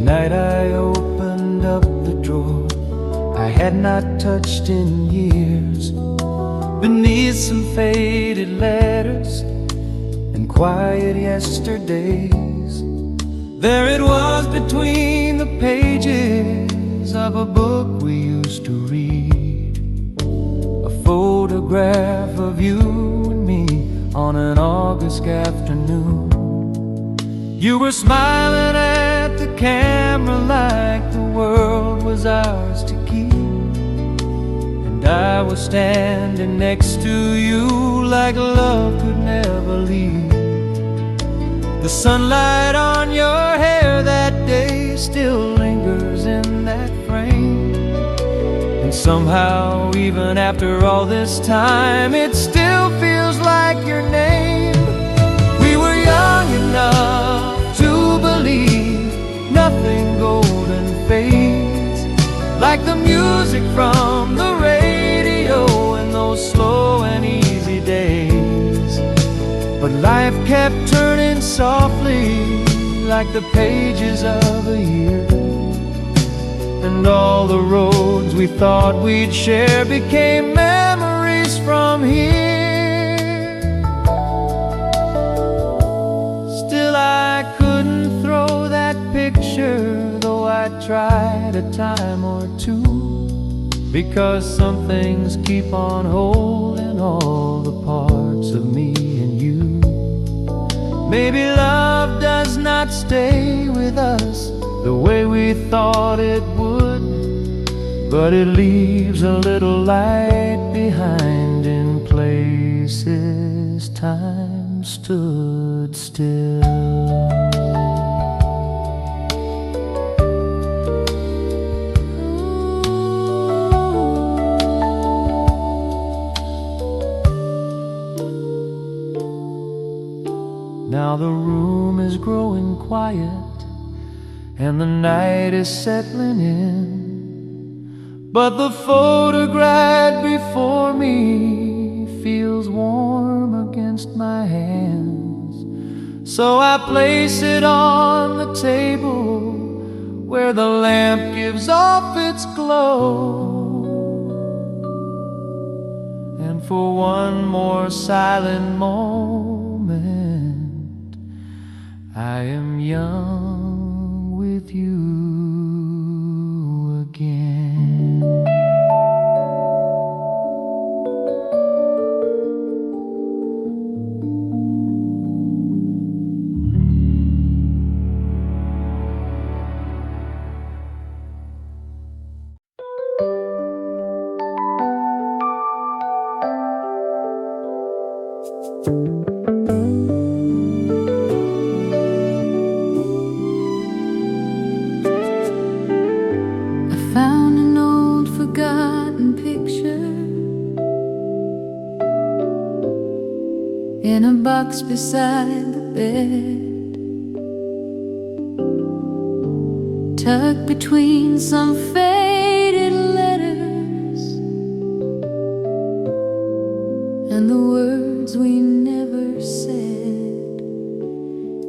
night I opened up the drawer I had not touched in years. Beneath some faded letters and quiet yesterdays, there it was between the pages of a book we used to read. A photograph of you and me on an August afternoon. You were smiling at the camera like the world was ours to keep, and I was standing next to you like love could never leave. The sunlight on your hair that day still lingers in that frame, and somehow even after all this time it still feels like your name. We were young enough to believe nothing golden fades, like the music from the radio in those slow and easy days. But life kept turning softly like the pages of a year, and all the roads we thought we'd share became memories from here. Still I couldn't throw that picture, though I tried a time or two, because some things keep on holding all the parts of me and you. Maybe love does not stay with us the way we thought it would, but it leaves a little light behind in places time stood still. Now the room is growing quiet and the night is settling in, but the photograph before me feels warm against my hands. So I place it on the table where the lamp gives off its glow, and for one more silent moment I am young with you again. In a box beside the bed, tucked between some faded letters and the words we never said.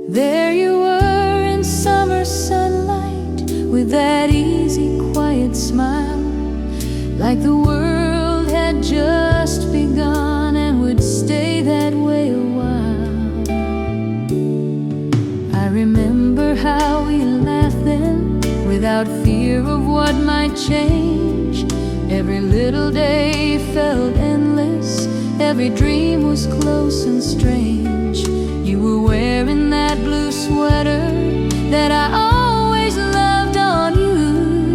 There you were in summer sunlight with that easy, quiet smile, like the world had just begun and would stay that way a while. I remember how we laughed then without fear of what might change. Every little day felt endless, every dream was close and strange. You were wearing that blue sweater that I always loved on you,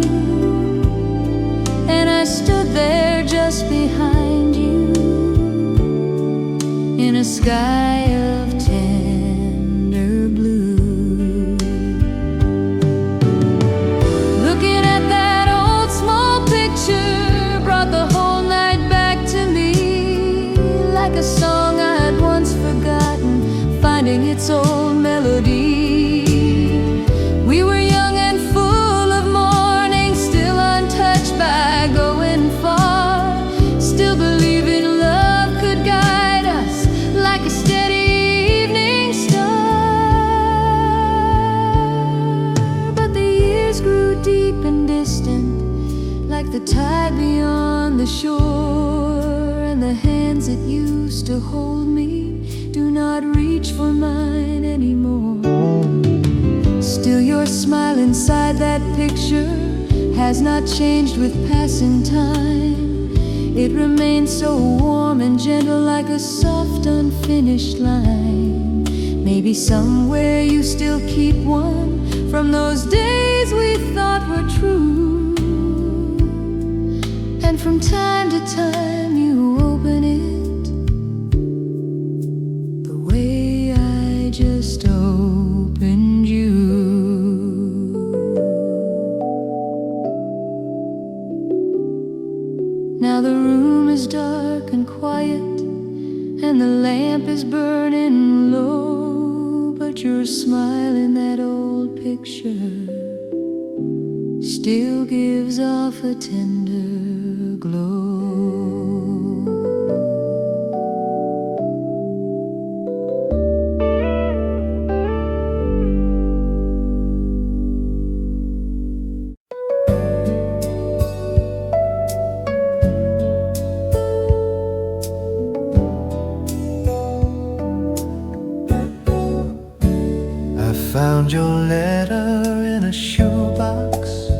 and I stood there just behind you in a sky of tender blue. Looking at that old small picture brought the whole night back to me, like a song I had once forgotten, finding its old melody. We deep and distant, like the tide beyond the shore. And the hands that used to hold me do not reach for mine anymore. Still your smile inside that picture has not changed with passing time. It remains so warm and gentle, like a soft unfinished line. Maybe somewhere you still keep one from those days we thought were true. And from time to time you open it the way I just opened you. Now the room is dark and quiet, and the lamp is burning low, but your smile in that old picture still gives off a tender glow. Found your letter in a shoebox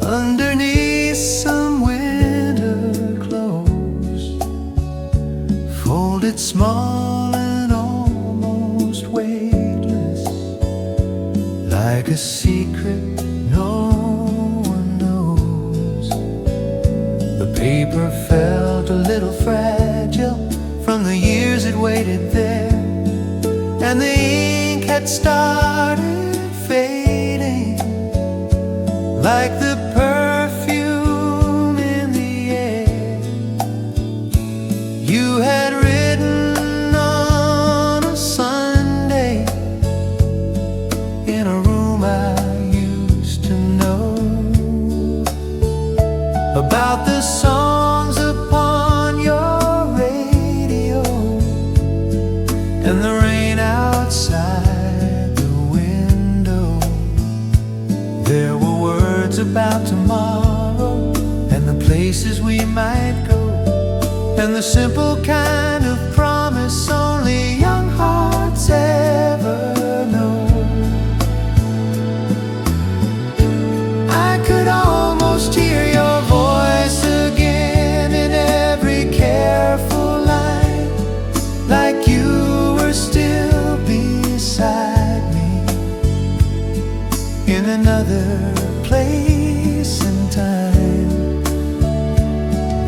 underneath some winter clothes, folded small and almost weightless, like a secret no one knows. The paper felt a little fragile from the years it waited there, and the ink had started fading, like the perfume in the air. You had written on a Sunday in a room I used to know, about the songs upon your radio and the rain outside the window. There were words about tomorrow and the places we might go, and the simple kind of promise only young hearts ever know. I could almost hear your voice again in every careful line, like you were still beside me in another place and time.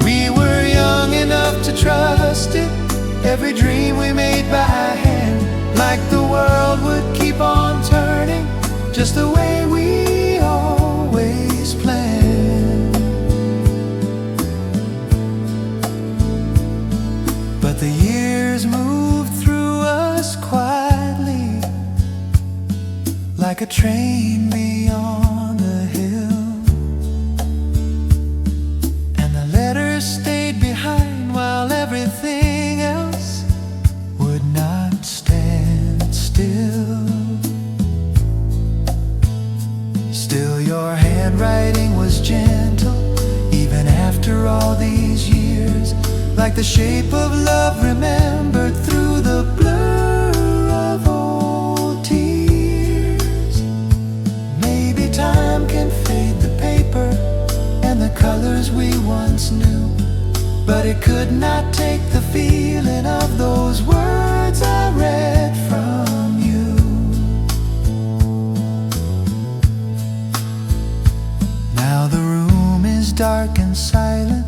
We were young enough to trust it, every dream we made by hand, like the world would keep on turning just the way we always planned. But the years moved through us quietly, like a train beyond the hill, and the letters stayed behind while everything else would not stand still. Still your handwriting was gentle, even after all these years, like the shape of love remembered through the blur of old tears. Maybe time can fade the paper and the colors we once knew, but it could not take the feeling of those words I read from you. Now the room is dark and silent,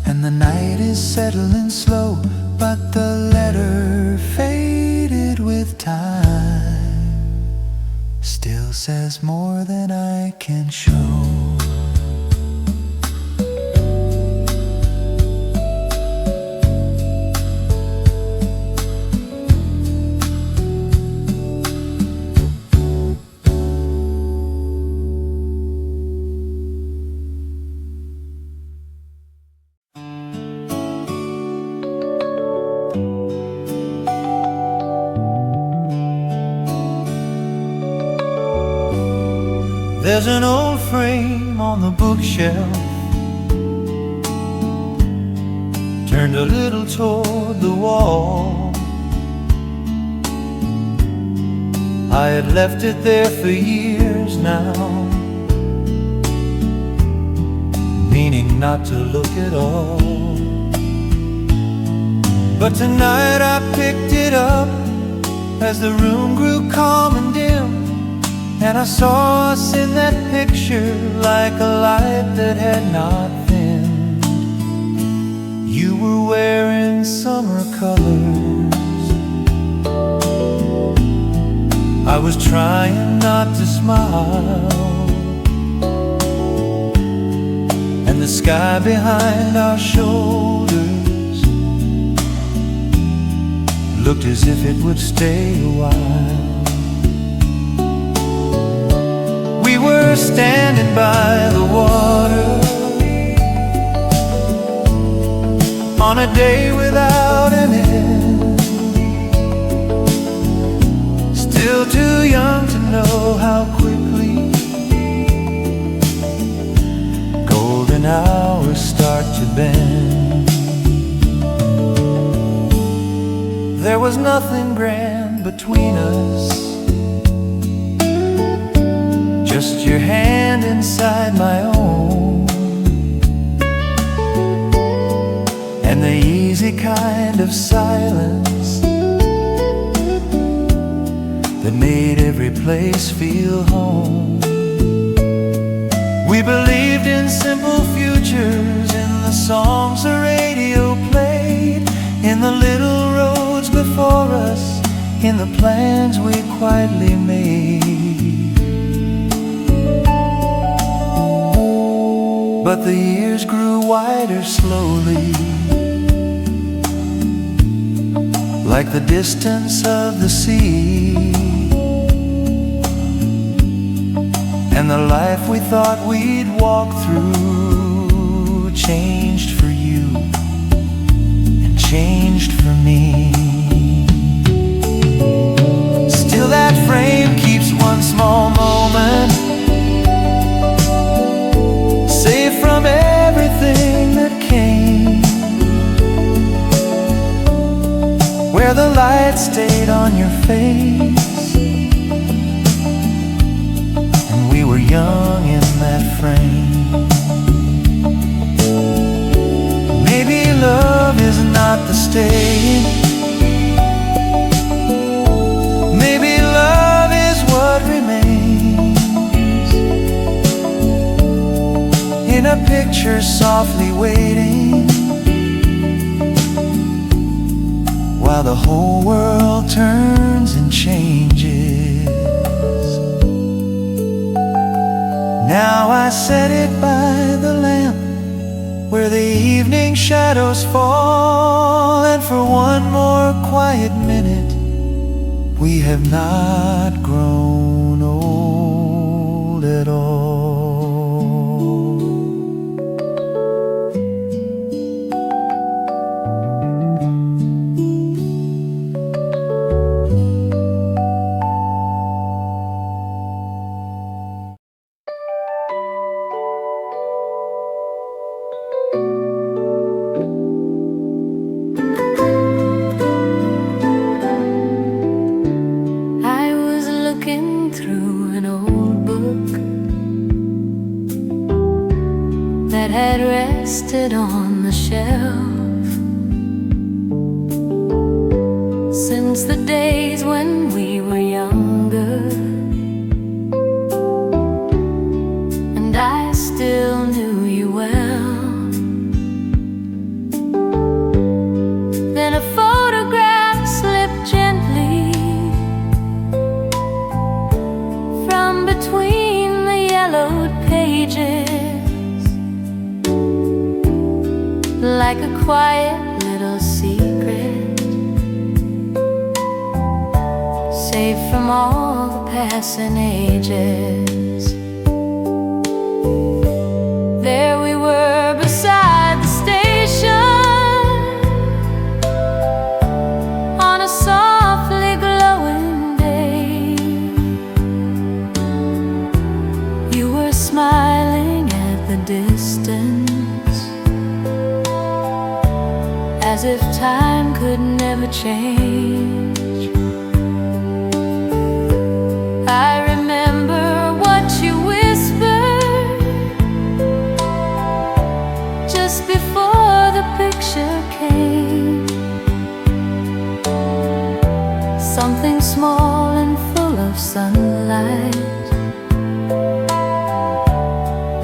and the night is settling slow, but the letter faded with time, still says more than I can show. There's an old frame on the bookshelf, turned a little toward the wall. I had left it there for years now, meaning not to look at all. But tonight I picked it up as the room grew calm and dim, and I saw us in that picture like a light that had not thinned. You were wearing summer colors, I was trying not to smile, and the sky behind our shoulders looked as if it would stay a while. We were standing by the water on a day without an end, still too young to know how quickly golden hours start to bend. There was nothing grand between us, just your hand inside my own, and the easy kind of silence that made every place feel home. We believed in simple futures, in the songs the radio played, in the little roads before us, in the plans we quietly made. But the years grew wider slowly, like the distance of the sea, and the life we thought we'd walk through changed for you and changed for me. Still that frame keeps one small moment safe from everything that came, where the light stayed on your face, and we were young in that frame. Maybe love is not the staying, maybe love is what remains in a picture softly waiting, while the whole world turns and changes. Now I set it by the lamp where the evening shadows fall, and for one more quiet minute we have not grown old at all. On the shelf since the days when we were younger, and I still knew you well. Then a photograph slipped gently from between the yellowed pages, like a quiet little secret, safe from all the passing ages. There we were beside the station, on a softly glowing day. smiling at the distance, as if time could never change. I remember what you whispered just before the picture came. Something small and full of sunlight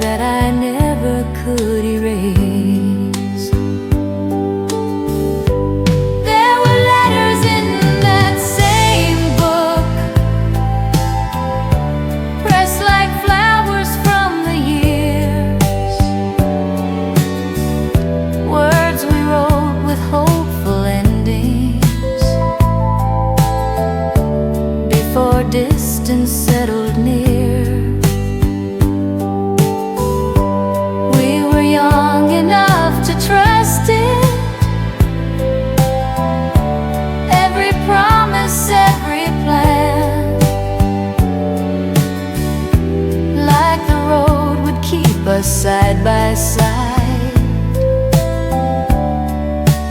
that I never could erase. There were letters in that same book, pressed like flowers from the years, words we wrote with hopeful endings before distance settled near. Young enough to trust it, every promise, every plan, like the road would keep us side by side,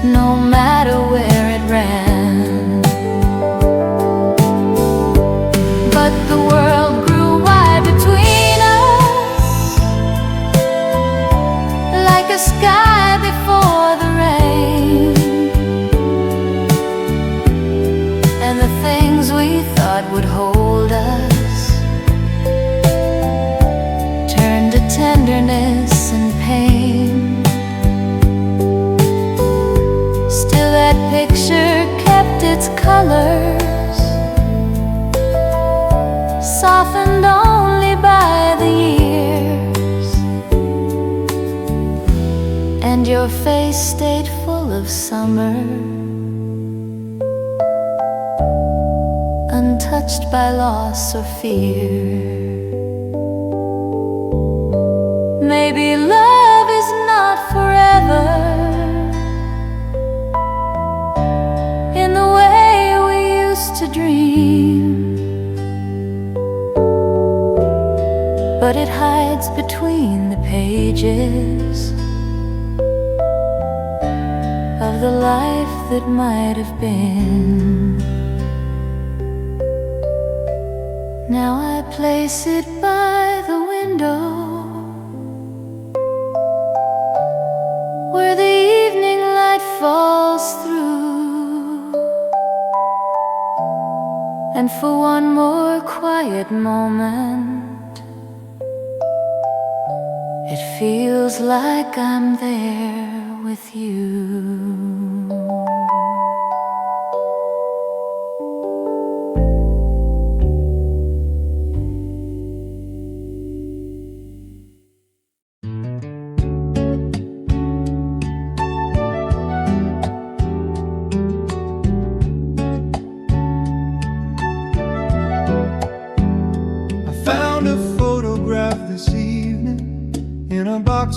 no matter where it ran. But the world grew wide between us, like a sky before the rain, and the things we thought would hold us turned to tenderness and pain. Still that picture kept its colors, softened only by the years, and your face stayed full of summer, untouched by loss or fear. Maybe love is not forever in the way we used to dream, but it hides between the pages of the life that might have been. Now I place it by the window, where the evening light falls through, and for one more quiet moment, it feels like I'm there with you.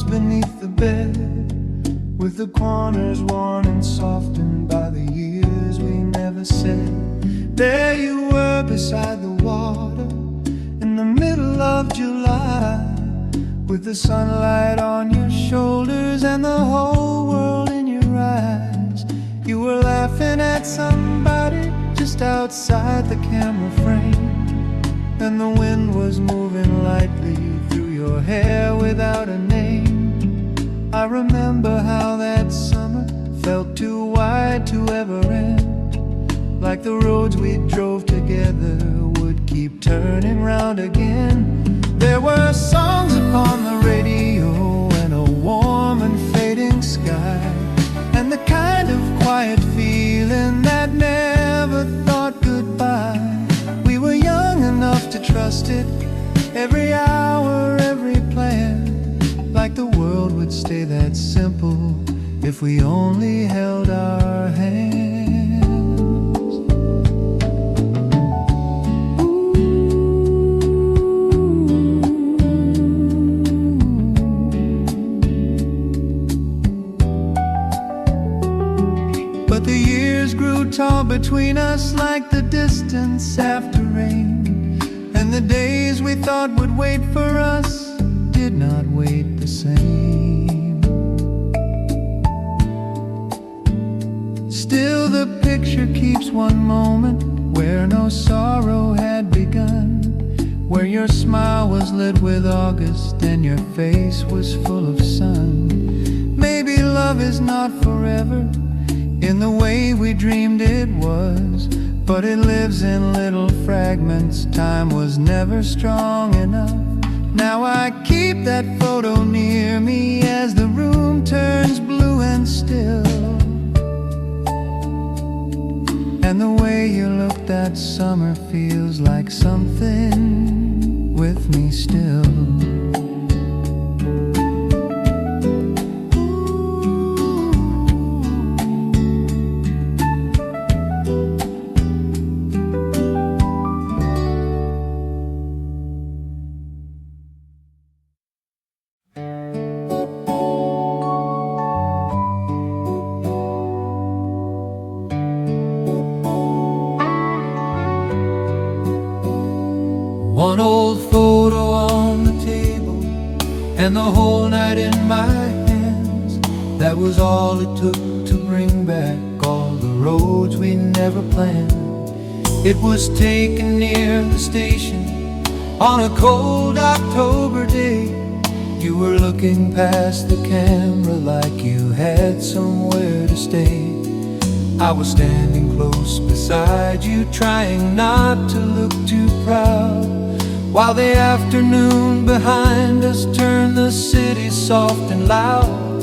Beneath the bed, with the corners worn and softened by the years we never said. There you were beside the water in the middle of July, with the sunlight on your shoulders and the whole world in your eyes. You were laughing at somebody just outside the camera frame, and the wind was moving lightly through your hair without a name. I remember how that summer felt too wide to ever end, like the roads we drove together would keep turning round again. There were songs upon the radio and a warm and fading sky, and the kind of quiet feeling that never thought goodbye. We were young enough to trust it, every hour, every plan, like the world would stay that simple if we only held our hands. But the years grew tall between us like the distance after rain, and the days we thought would wait for us did not wait the same. Still the picture keeps one moment where no sorrow had begun, where your smile was lit with August and your face was full of sun. Maybe love is not forever in the way we dreamed it was, but it lives in little fragments. Time was never strong enough. Now I keep that photo near me as the room turns blue and still, and the way you looked that summer feels like something with me still. One old photo on the table and the whole night in my hands. That was all it took to bring back all the roads we never planned. It was taken near the station on a cold October day. You were looking past the camera like you had somewhere to stay. I was standing close beside you, trying not to look too proud, while the afternoon behind us turned the city soft and loud.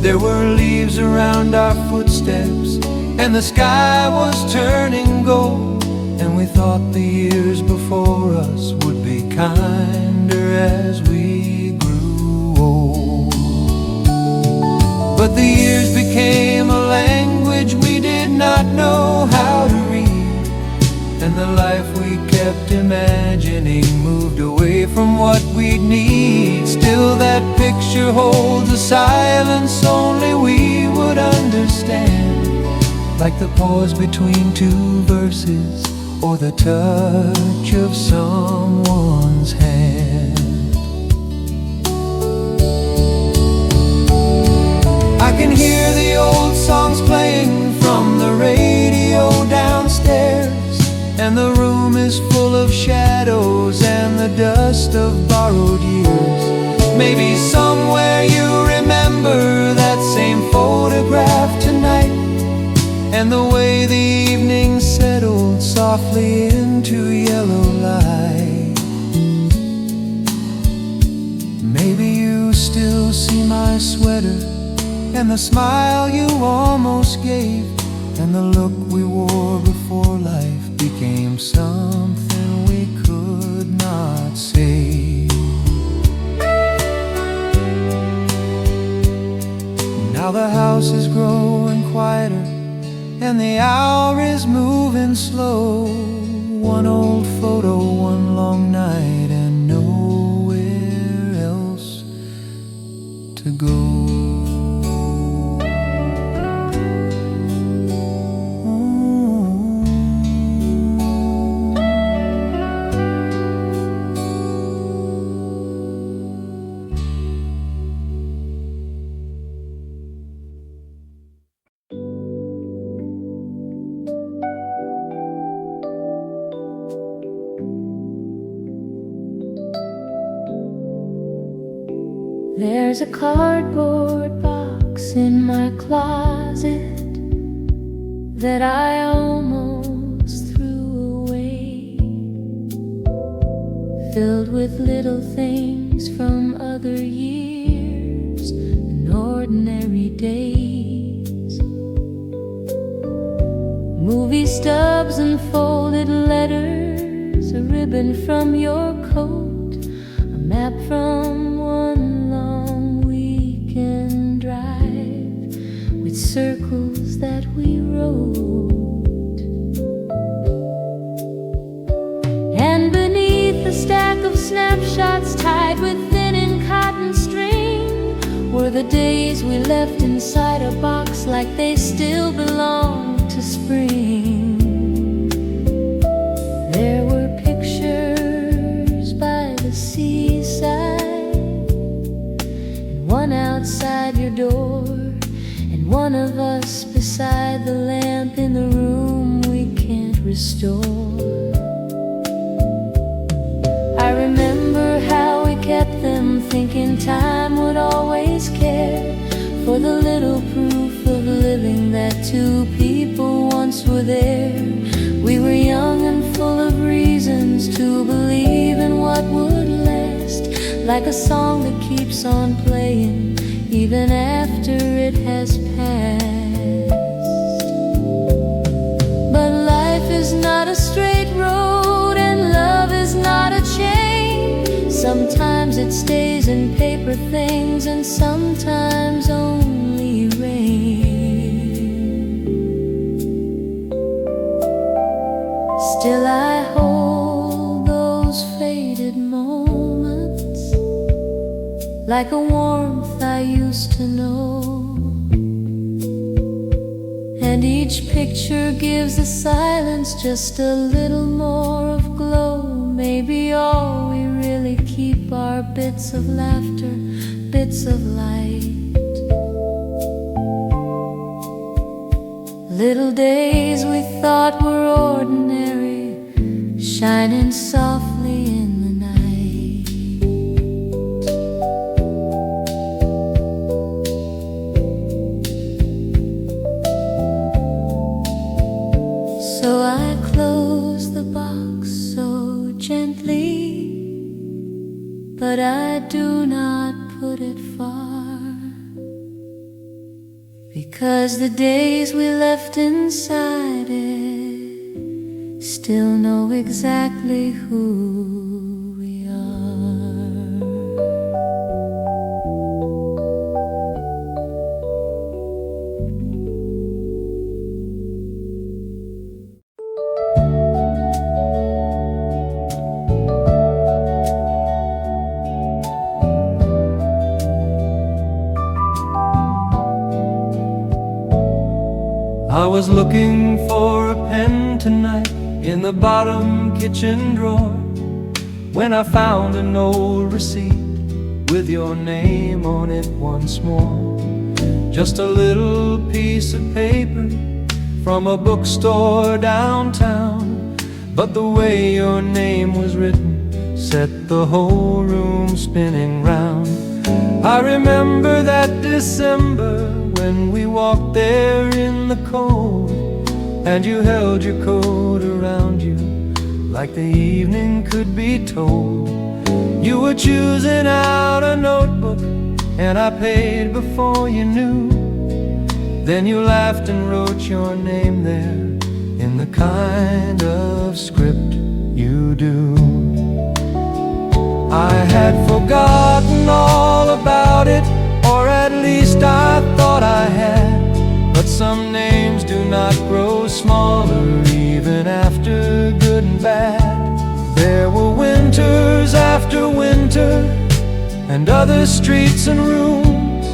There were leaves around our footsteps and the sky was turning gold, and we thought the years before us would be kinder as we grew old. But the years became a language we did not know how to read, and the life we kept imagining moved away from what we'd need. Still that picture holds a silence only we would understand, like the pause between two verses or the touch of someone's hand. I can hear the old songs playing from the radio downstairs, and the room is full of shadows and the dust of borrowed years. Maybe somewhere you remember that same photograph tonight, and the way the evening settled softly into yellow light. Maybe you still see my sweater and the smile you almost gave, and the look we wore before life became something we could not say. Now the house is growing quieter and the hour is moving slow. One old photo, one long night, and nowhere else to go. There's a cardboard box in my closet that I almost threw away, filled with little things from other years and ordinary days. Movie stubs and folded letters, a ribbon from your coat, a map from one long weekend drive with circles that we wrote. And beneath a stack of snapshots tied with thin cotton string were the days we left inside a box like they still belonged to spring. There were pictures by the seaside outside your door, and one of us beside the lamp in the room we can't restore. I remember how we kept them, thinking time would always care for the little proof of living that two people once were there. We were young and full of reasons to believe in what would last, like a song that keeps on playing even after it has passed. But life is not a straight road, and love is not a chain. Sometimes it stays in paper things, and sometimes only rain. Still I hold those faded moments like a warmth I used to know, and each picture gives the silence just a little more of glow. Maybe all we really keep are bits of laughter, bits of light. Little days we thought were ordinary, shining softly in the night. So I close the box so gently, but I do not put it far, because the days we left inside it still know exactly who we are. I was looking for a pen tonight in the bottom kitchen drawer, when I found an old receipt with your name on it once more. Just a little piece of paper from a bookstore downtown, but the way your name was written set the whole room spinning round. I remember that December when we walked there in the cold, and you held your coat around you like the evening could be told. You were choosing out a notebook, and I paid before you knew. Then you laughed and wrote your name there in the kind of script you do. I had forgotten all about it, or at least I thought I had. But some names do not grow smaller even after good and bad. There were winters after winter, and other streets and rooms,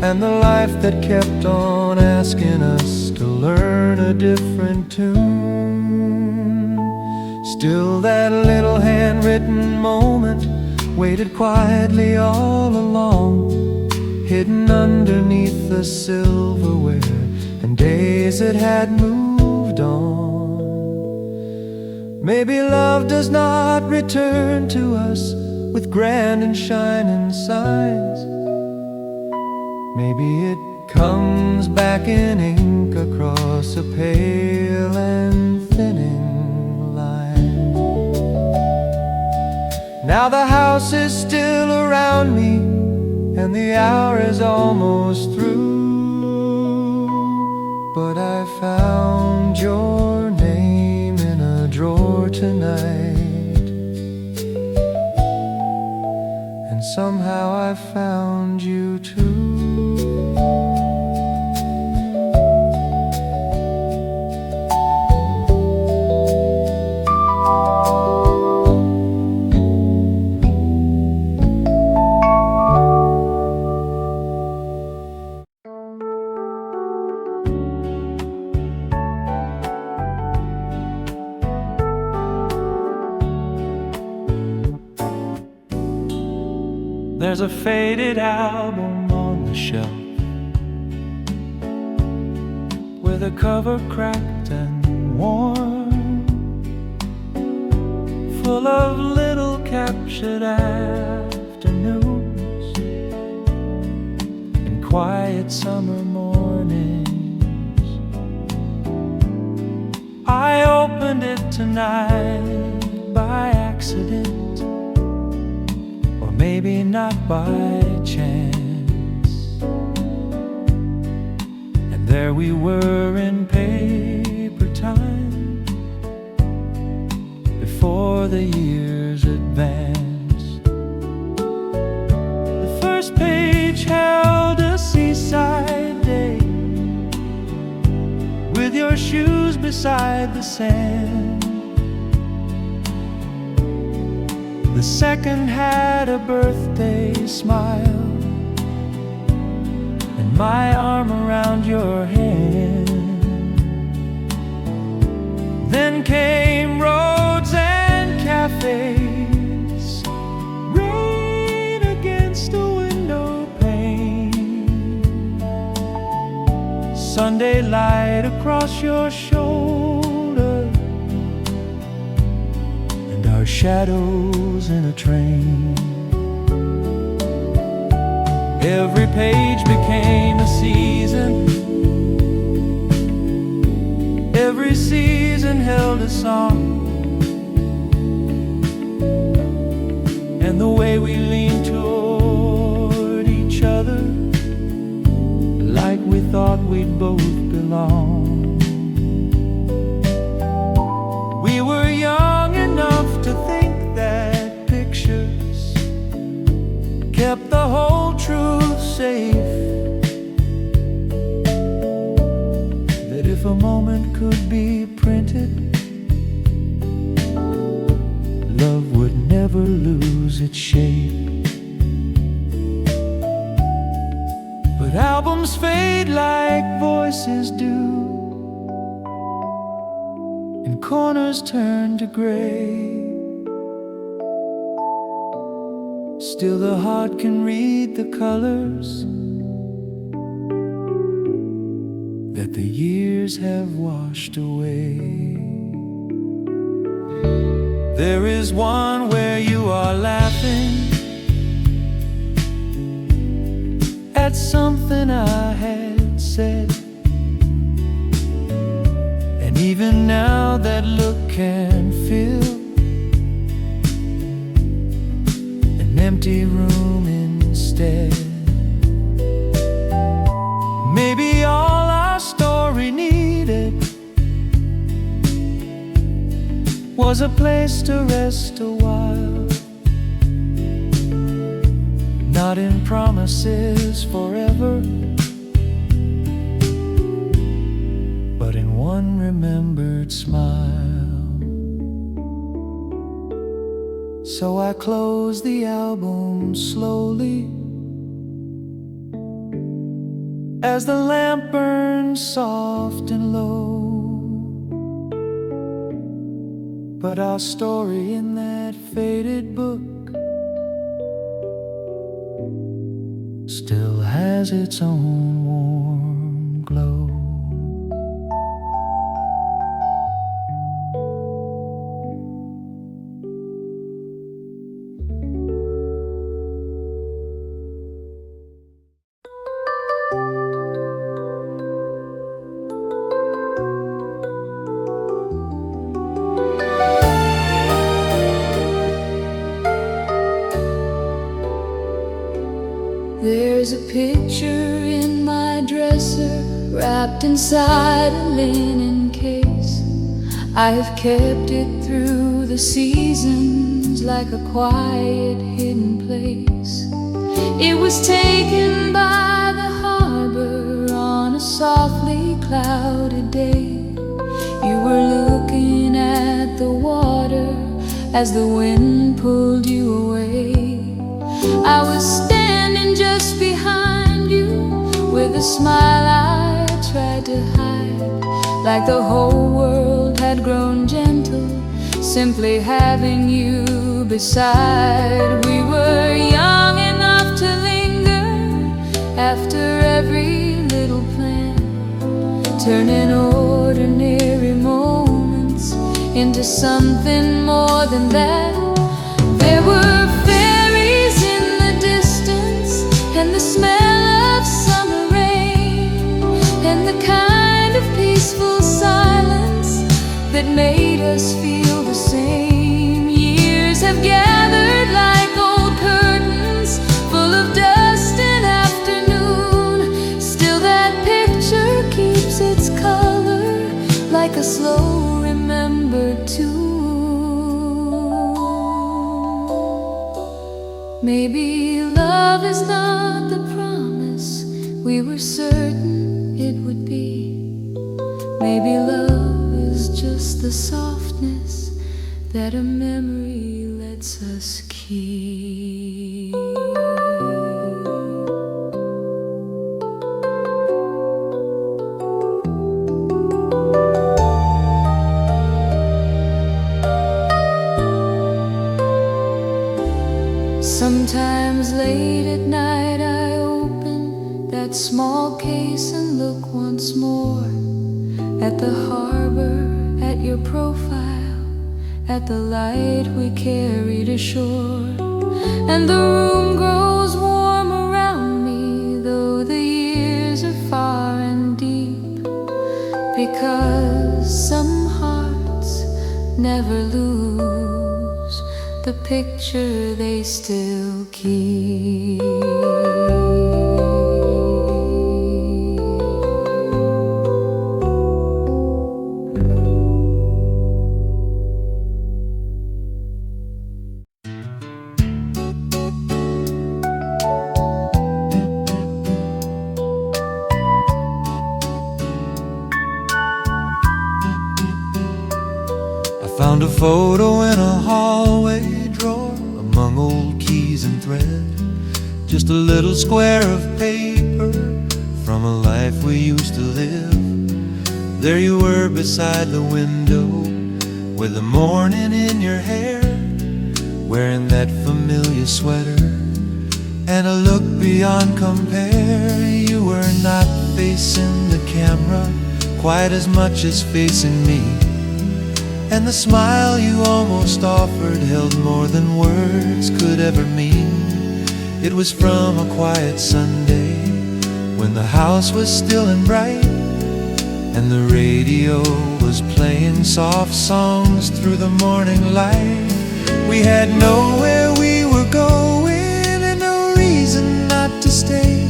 and the life that kept on asking us to learn a different tune. Still that little handwritten moment waited quietly all along, hidden underneath the silverware and days that had moved on. Maybe love does not return to us with grand and shining signs. Maybe it comes back in ink across a pale and thinning line. Now the house is still around me, and the hour is almost through, but I found your name in a drawer tonight, and somehow I found you too. There's a faded album on shelf, with the cover cracked and worn, full of little captured afternoons and quiet summer mornings. I opened it tonight by accident, or maybe not by chance, and there we were in paper time before the years advanced. The first page held a seaside day, with your shoes beside the sand. The second had a birthday smile and my arm around your hand. Then came roads and cafes, rain against the window pane, Sunday light across your shoulder, and our shadows in a train. Every page became a season, every season held a song, and the way we leaned toward each other, like we thought we'd both belong. We were young enough to think that pictures kept the whole truth safe, that if a moment could be printed, love would never lose its shape. But albums fade like voices do, and corners turn to gray. Still the heart can read the colors that the years have washed away. There is one where you are laughing at something I had said, and even now that look can fill an empty room instead. Maybe all our story needed was a place to rest a while, not in promises forever, but in one remembered smile. So I close the album slowly as the lamp burns soft and low, but our story in that faded book still has its own warm glow. There's a picture in my dresser, wrapped inside a linen case. I have kept it through the seasons like a quiet hidden place. It was taken by the harbor on a softly clouded day. You were looking at the water as the wind pulled you away. I was standing just behind you with a smile I tried to hide, like the whole world had grown gentle simply having you beside. We were young enough to linger after Maybe love is not the promise we were certain it would be. Maybe love is just the softness that a memory lets us keep. Sometimes late at night I open that small case and look once more at the harbor, at your profile, at the light we carried ashore. And the room grows warm around me, though the years are far and deep, because some hearts never lose the picture they still keep. Found a photo in a hallway drawer among old keys and thread. Just a little square of paper from a life we used to live. There you were beside the window with the morning in your hair, wearing that familiar sweater and a look beyond compare. You were not facing the camera quite as much as facing me, and the smile you almost offered held more than words could ever mean. It was from a quiet Sunday when the house was still and bright, and the radio was playing soft songs through the morning light. We had nowhere we were going and no reason not to stay,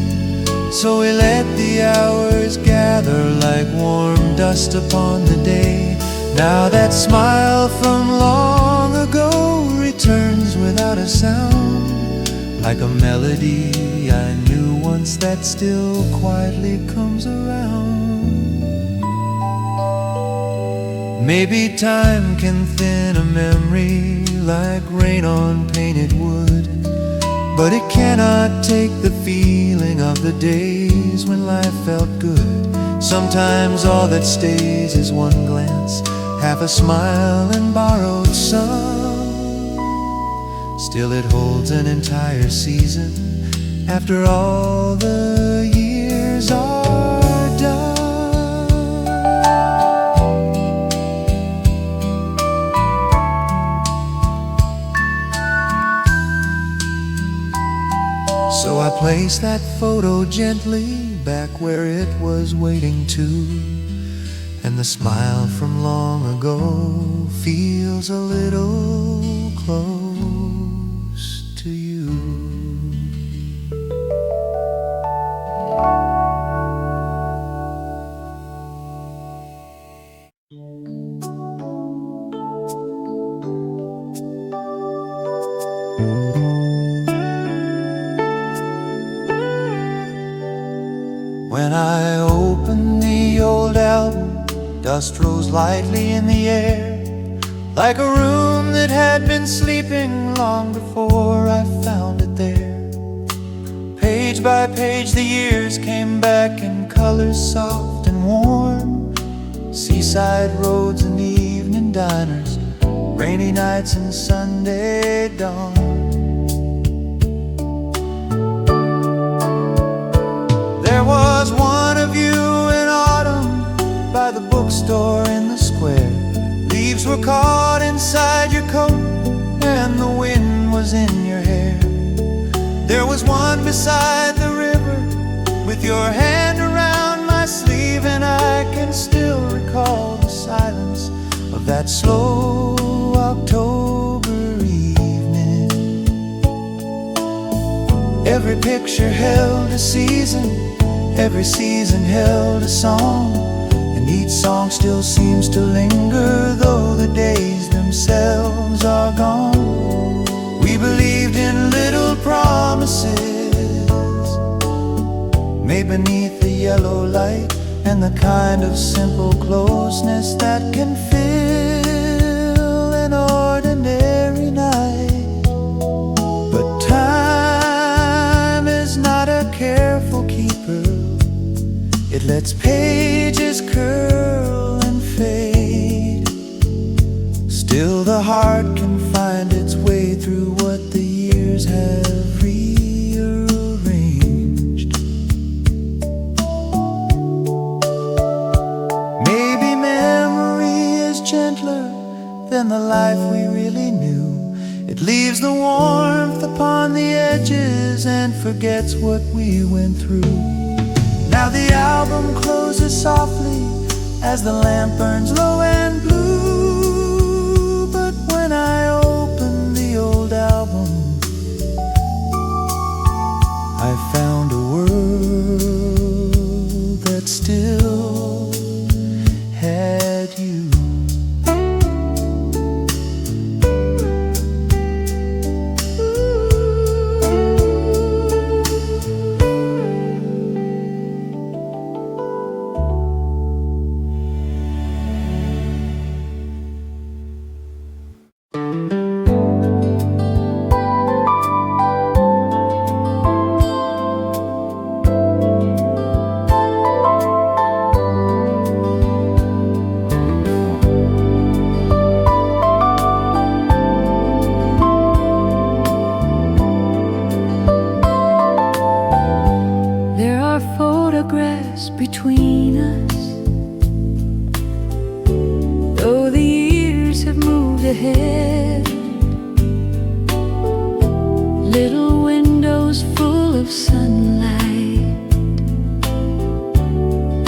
so we let the hours gather like warm dust upon the day. Now that smile from long ago returns without a sound, like a melody I knew once that still quietly comes around. Maybe time can thin a memory like rain on painted wood, but it cannot take the feeling of the days when life felt good. Sometimes all that stays is one glance, half a smile and borrowed sun. Still it holds an entire season after all the years are done. So I place that photo gently back where it was waiting too, and the smile from long ago feels a little close to you. When I opened the old album, dust rose lightly in the air, like a room that had been sleeping long before I found it there. Page by page the years came back in colors soft and warm, seaside roads and evening diners, rainy nights and Sunday dawn. There was one of you in autumn by the bookstore in the square. Leaves were caught inside your coat and the wind was in your hair. There was one beside the river with your hand around my sleeve, and I can still recall the silence of that slow October evening. Every picture held a season, every season held a song, and each song still seems to linger, though the days themselves are gone. We believed in little promises made beneath the yellow light, and the kind of simple closeness that can fill an ordinary night. But time is not a careful keeper. It lets pages curl and fade. Still the heart can find its way through what the years have rearranged. Maybe memory is gentler than the life we really knew. It leaves the warmth upon the edges and forgets what we went through. Now the album closes softly as the lamp burns low and blue. But when I open the old album, I found a world that still had you. Between us, though the years have moved ahead, little windows full of sunlight,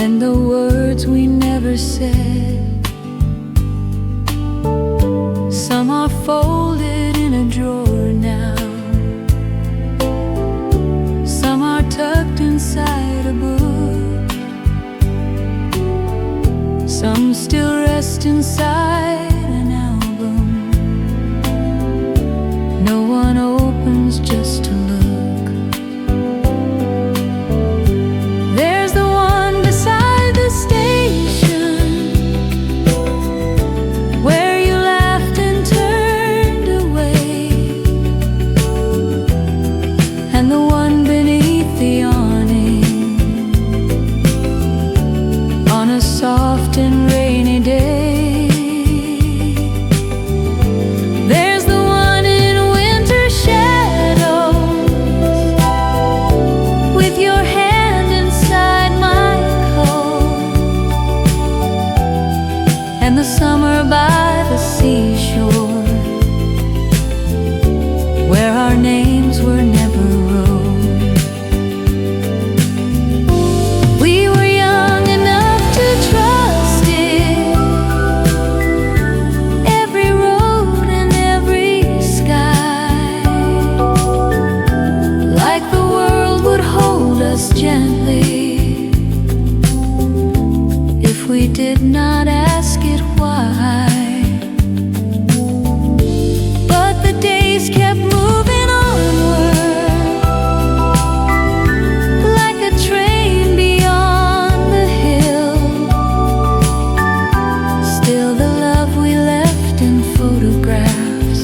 and the words we never said. Some are folded in a drawer now, some are tucked inside a book. Some still rest inside an album. No one opens just to look. There's the one beside the station where you laughed and turned away, and the one beneath the awning on a soft and rainy day. There's the one in winter shadows with your hand inside my coat, and the summer by the seashore where our names were never wrote. We were young enough to trust it, every road and every sky, like the world would hold us gently if we did not ask it why. But the days kept moving onward, like a train beyond the hill. Still the love we left in photographs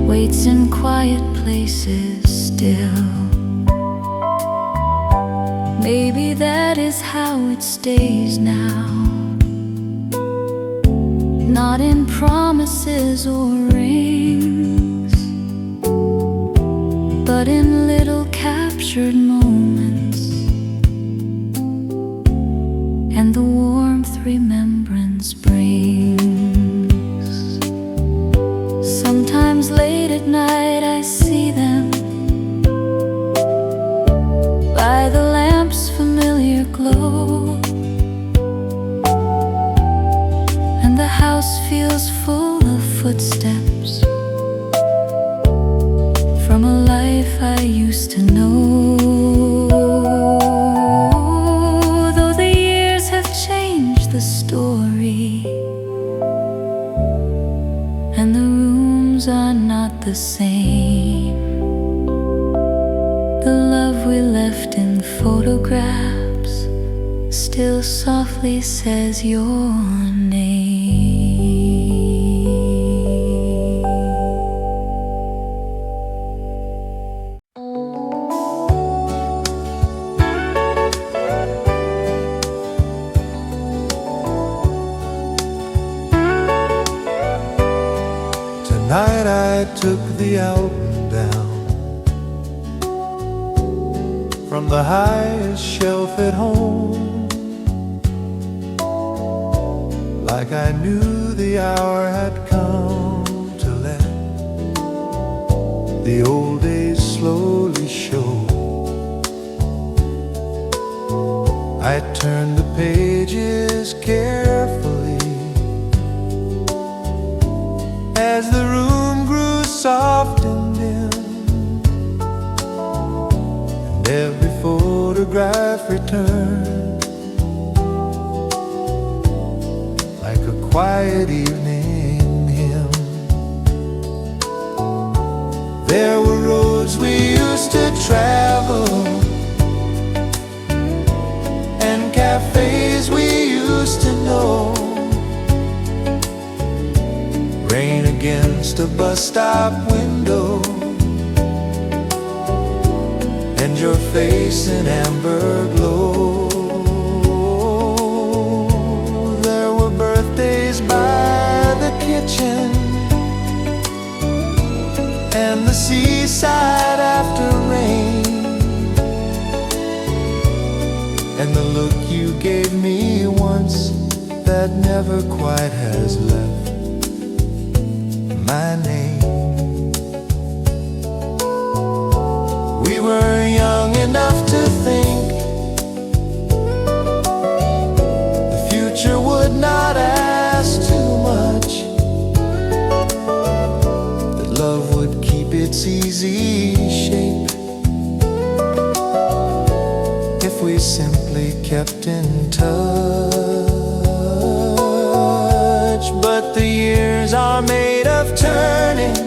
waits in quiet places still. Maybe that is how it stays now, not in promises or rings, but in little captured moments and the warmth remembrance brings. Sometimes late at night I see them by the lamp's familiar glow, and the house feels full of footsteps from a life I used to know. Though the years have changed the story, and the rooms are not the same, The love we left in photographs still softly says your name. Tonight I took the album down from the highest shelf at home, like I knew the hour had come to let the old days slowly show. I turned the pages carefully as the room grew soft and dim, and every photograph returned like a quiet evening hymn. There were roads we used to travel and cafes we used to know, rain against a bus stop window, and your face in amber glow. There were birthdays by the kitchen and the seaside after rain, and the look you gave me once that never quite has left my name. We were young enough to think the future would not ask too much, that love would keep its easy shape if we simply kept in touch. But the years are made of turning,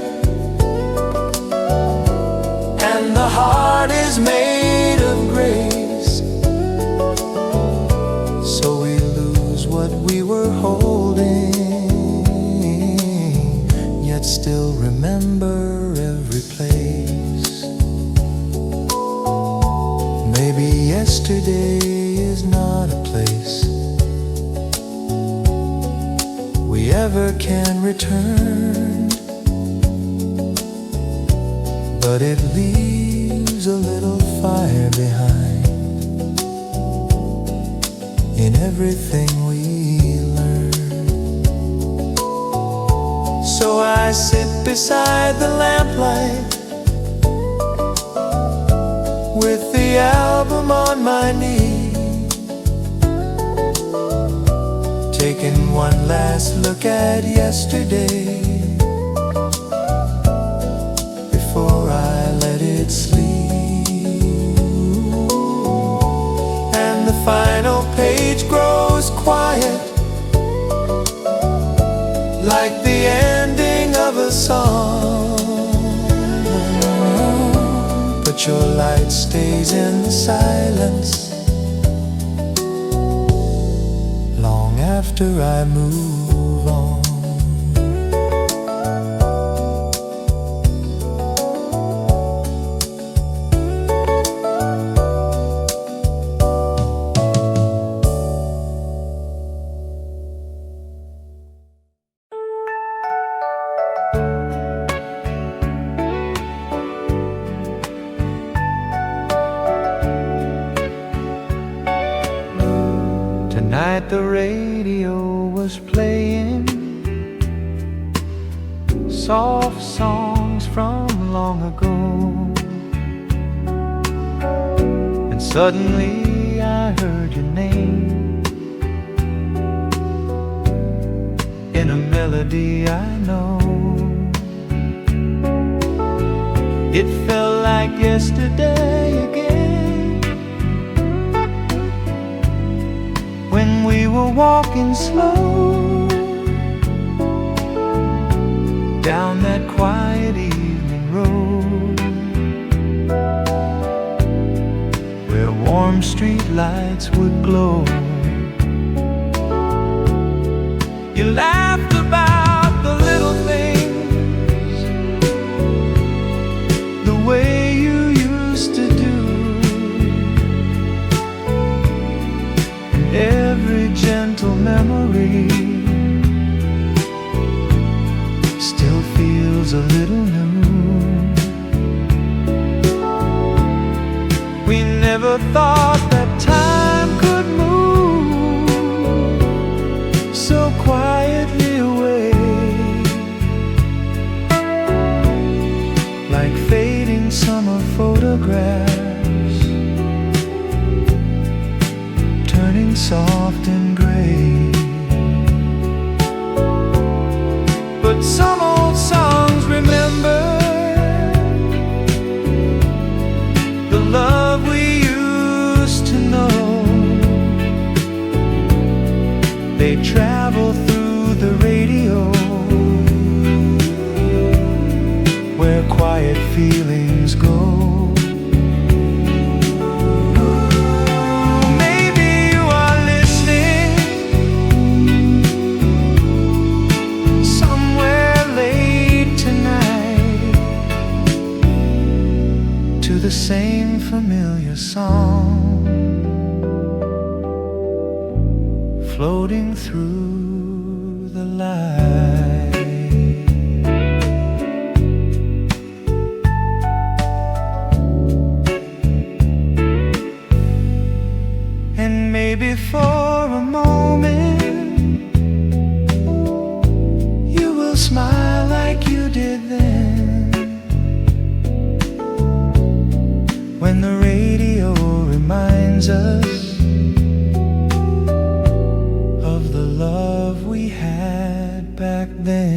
and the heart is made of grace, so we lose what we were holding, yet still remember every place. Maybe yesterday is not a place we ever can return, but it leaves a little fire behind in everything we learn. So I sit beside the lamplight with the album on my knee, taking one last look at yesterday before I let it sleep. And the final page grows quiet, like the ending of a song, but your light stays in the silence long after I move on. Tonight the radio was playing soft songs from long ago, and suddenly I heard your name in a melody I know. It felt like yesterday again, when we were walking slow down that quiet evening road. warm street lights would glow. You laughed about the little things, the way you used to do. And every gentle memory still feels a little new. We never thought that time could move so quietly away, like fading summer photographs, turning soft and gray. But some old songs remember the love we used to know. They travel through the radio, where quiet feelings go. Maybe you are listening somewhere late tonight to the same familiar song floating through the light. And maybe for a moment you will smile like you did then, when the radio reminds us of the love we had back then.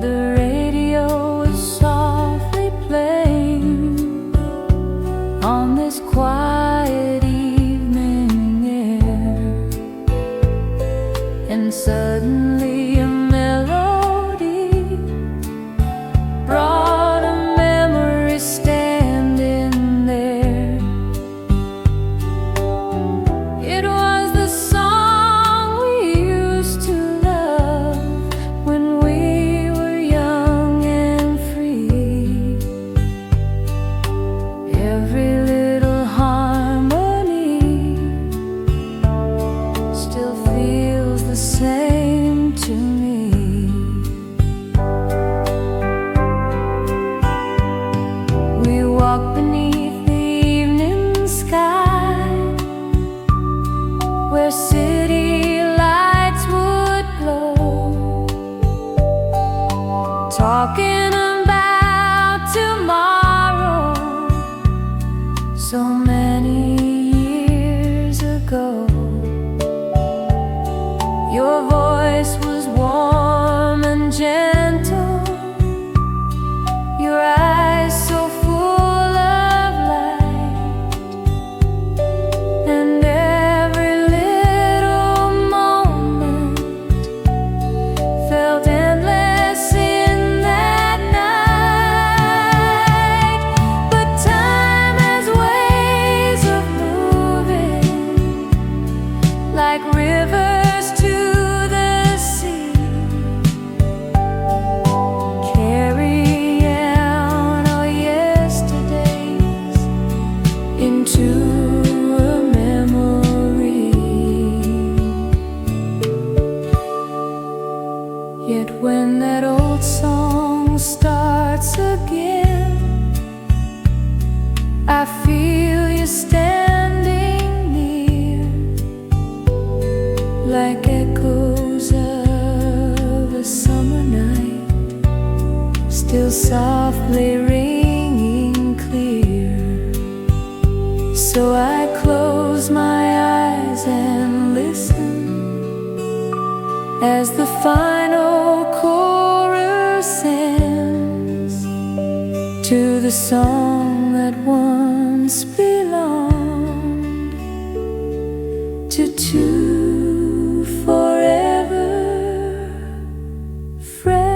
The radio is softly playing on this quiet evening air, and suddenly a melody brought a memory standing there. It was the song we used to love when we were young and free. Every little harmony still feels the same to me. We walk beneath the evening sky, where city lights would glow, talking about tomorrow so many years ago. Your voice was warm and gentle, your eyes so full of light, and every little moment felt endless in that night. But time has ways of moving, like rivers to the sea, carrying out our yesterdays into a memory. Yet when that old song starts again, I feel you standing near, like echoes of a summer night, still softly ringing clear. So I close my eyes and listen as the final chorus ends. to the song that once belonged to two forever friends.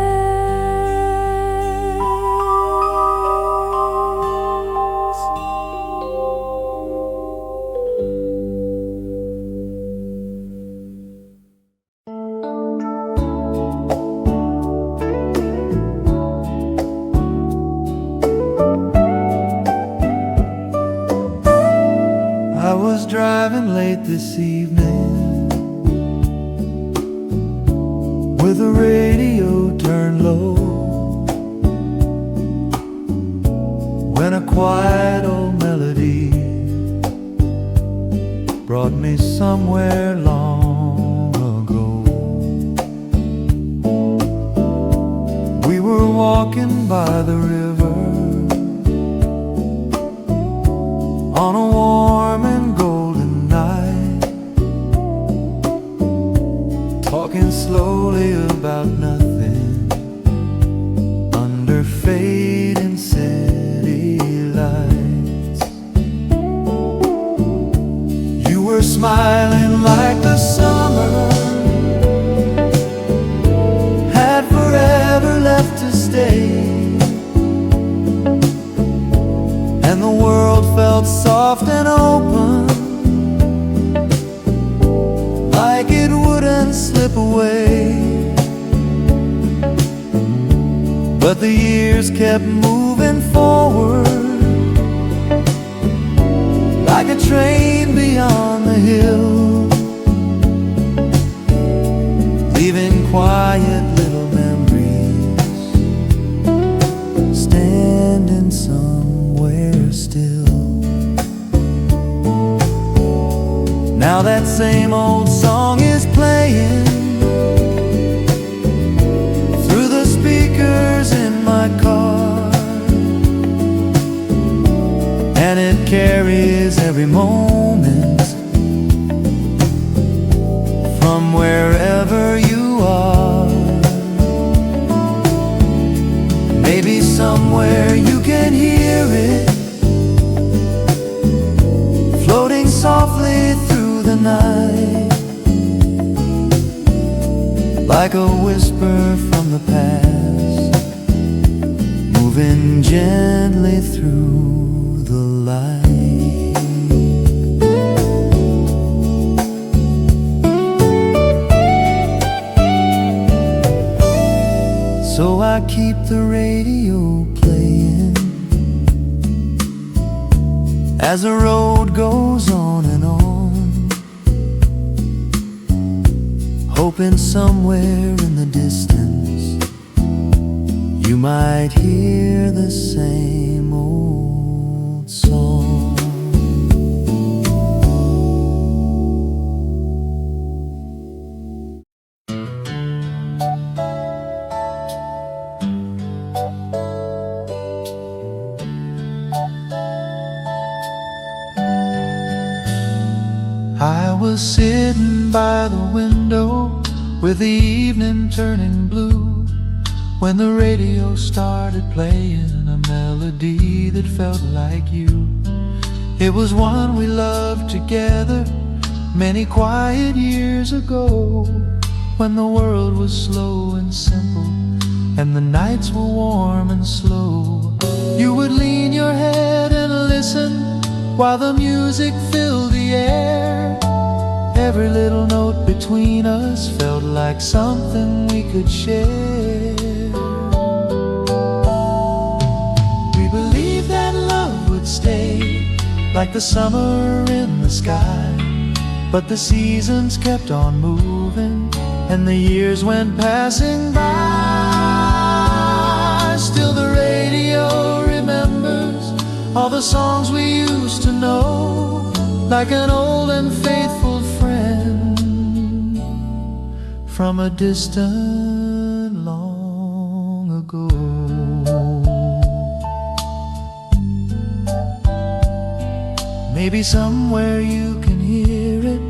I was driving late this evening with the radio turned low, when a quiet old melody brought me somewhere long ago. We were walking by the river on a warm and golden night, talking slowly about nothing under fading city lights. You were smiling like the summer had forever left to stay, and the world felt soft and open, like it wouldn't slip away. But the years kept moving forward, like a train beyond the hill, leaving quiet little memories standing somewhere still. Now that same old song is playing through the speakers in my car, and it carries every moment from wherever you are. Maybe somewhere you can hear it floating softly through the night, like a whisper from the past, moving gently through the light. So I keep the radio playing as the road goes on and on, hoping somewhere in the distance you might hear the same old song. I was sitting by the window with the evening turning blue, when the radio started playing a melody that felt like you. It was one we loved together many quiet years ago, when the world was slow and simple and the nights were warm and slow. You would lean your head and listen while the music filled the air. Every little note between us felt like something we could share. We believed that love would stay like the summer in the sky, but the seasons kept on moving and the years went passing by. Still the radio remembers all the songs we used to know, like an old and faithful friend from a distant long ago. Maybe somewhere you can hear it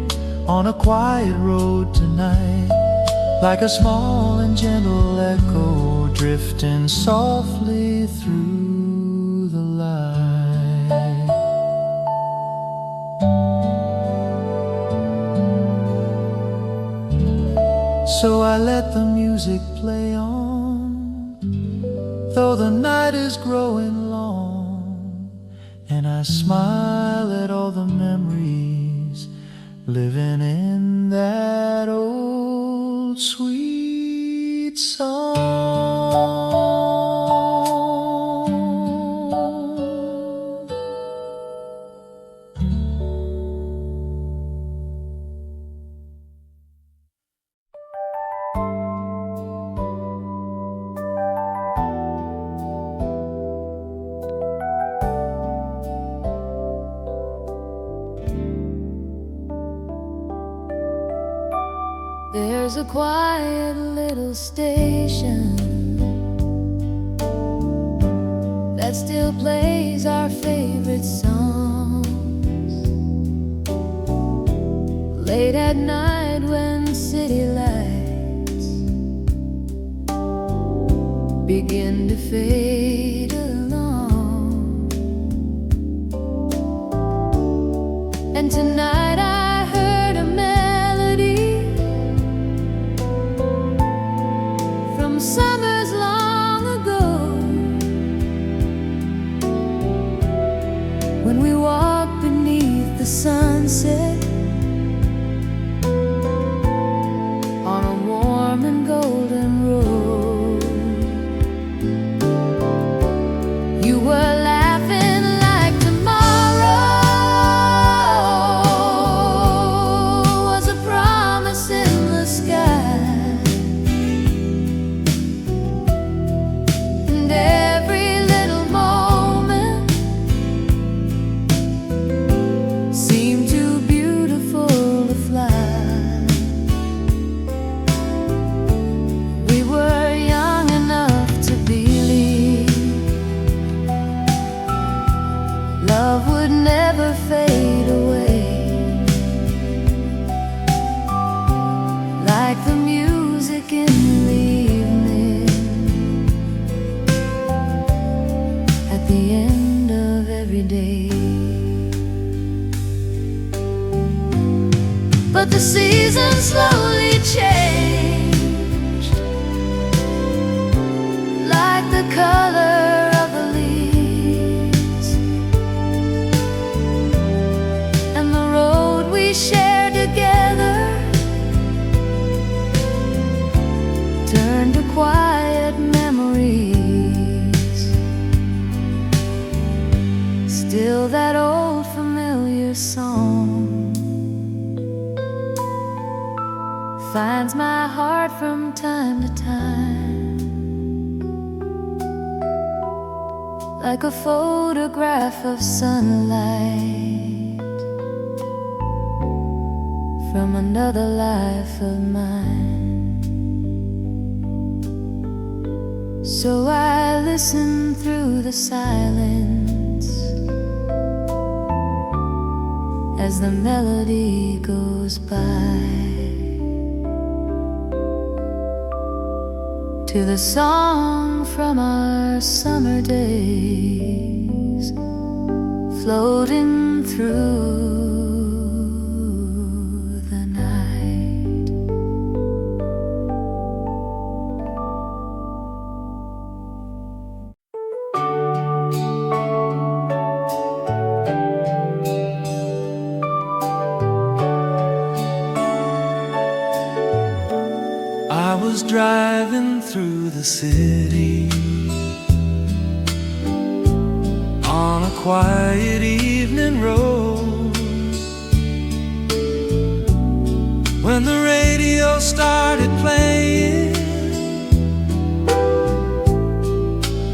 on a quiet road tonight, like a small and gentle echo drifting softly through the light. So I let the music play on, though the night is growing long, and I smile at all the memories living in that old sweet song. There's a quiet little station that still plays our favorite songs late at night when city lights begin to fade along. And tonight I heard a melody from summers long ago, when we walked beneath the sunset on a warm and golden road. You were laughing like tomorrow was a promise in the sky. And every little moment seemed too beautiful to fly. We were young enough to believe love would never fade away, like the music in the evening at the end of every day. But the seasons slowly changed, like the color of the leaves, and the road we shared together turned to quiet memories. Still that old familiar song finds my heart from time to time, like a photograph of sunlight from another life of mine. So I listen through the silence as the melody goes by, to the song from our summer days floating through the night. I was driving through the city on a quiet evening road, when the radio started playing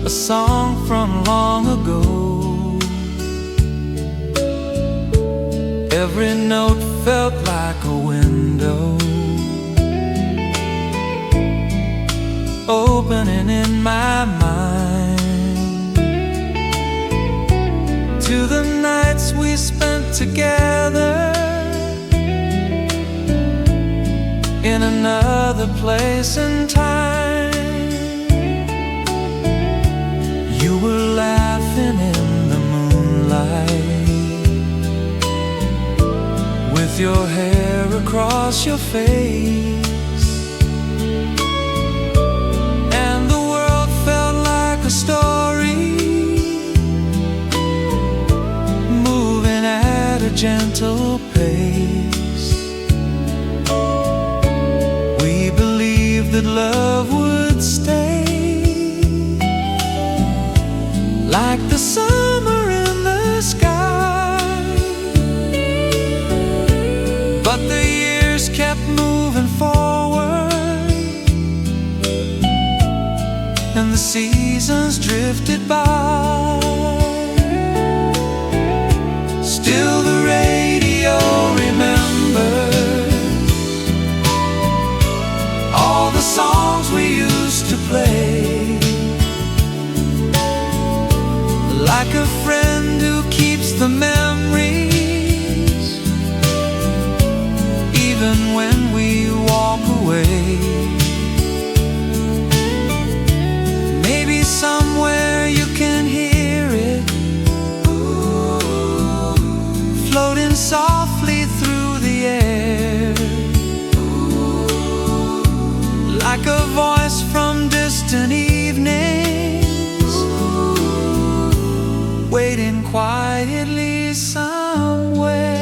a song from long ago. Every note felt like a window opening in my mind to the nights we spent together in another place and time. You were laughing with your hair across your face, and the world felt like a story, moving at a gentle pace. We believed that love would stay like the summer in the sky, but the years kept moving forward, and the seasons drifted by. Still the radio remembers all the songs we used to play, like a friend who keeps the memories even when we walk away. Maybe somewhere you can hear it floating softly through the air, like a voice from distant evenings, waiting quietly somewhere.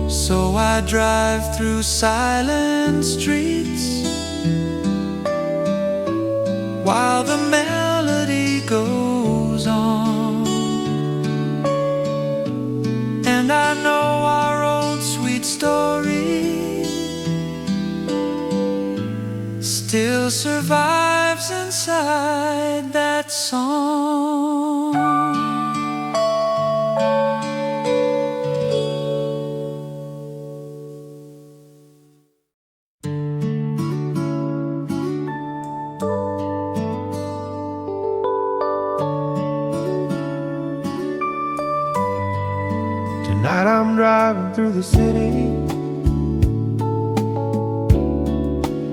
So I drive through silent streets while the melody goes on, and I know our old sweet story still survives inside that song. Tonight I'm driving through the city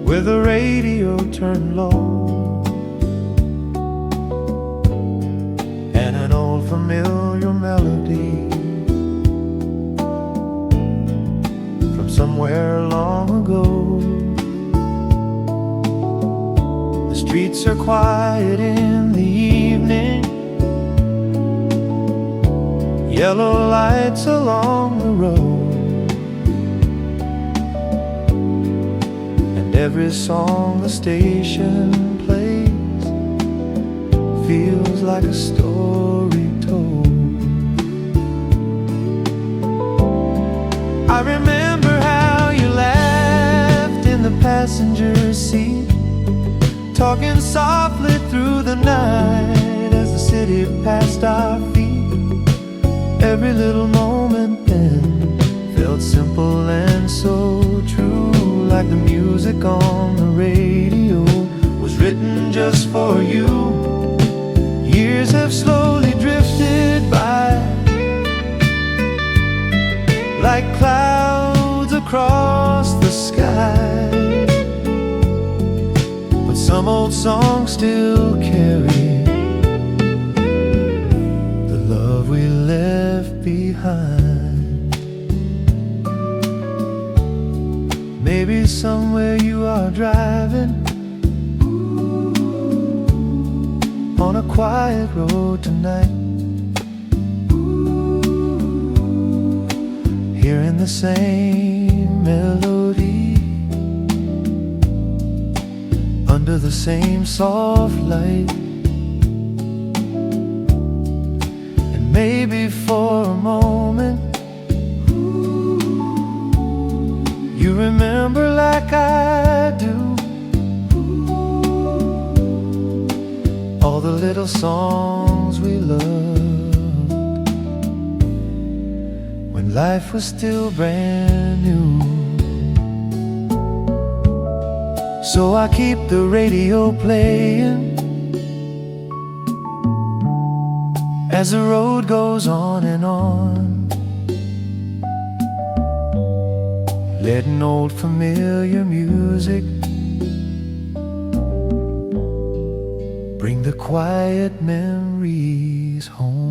with the radio turned low, and an old familiar melody from somewhere long ago. The streets are quiet in the evening, yellow lights along the road, and every song the station plays feels like a story told. I remember how you laughed in the passenger seat, talking softly through the night as the city passed our feet. Every little moment then felt simple and so true, like the music on the radio was written just for you. Years have slowly drifted by, like clouds across the sky, but some old songs still carry the love we left behind. Maybe somewhere you are driving on a quiet road tonight, hearing the same melody under the same soft light. And maybe for a moment you remember like I do all the little songs we loved when life was still brand new. So I keep the radio playing as the road goes on and on, letting old familiar music bring the quiet memories home.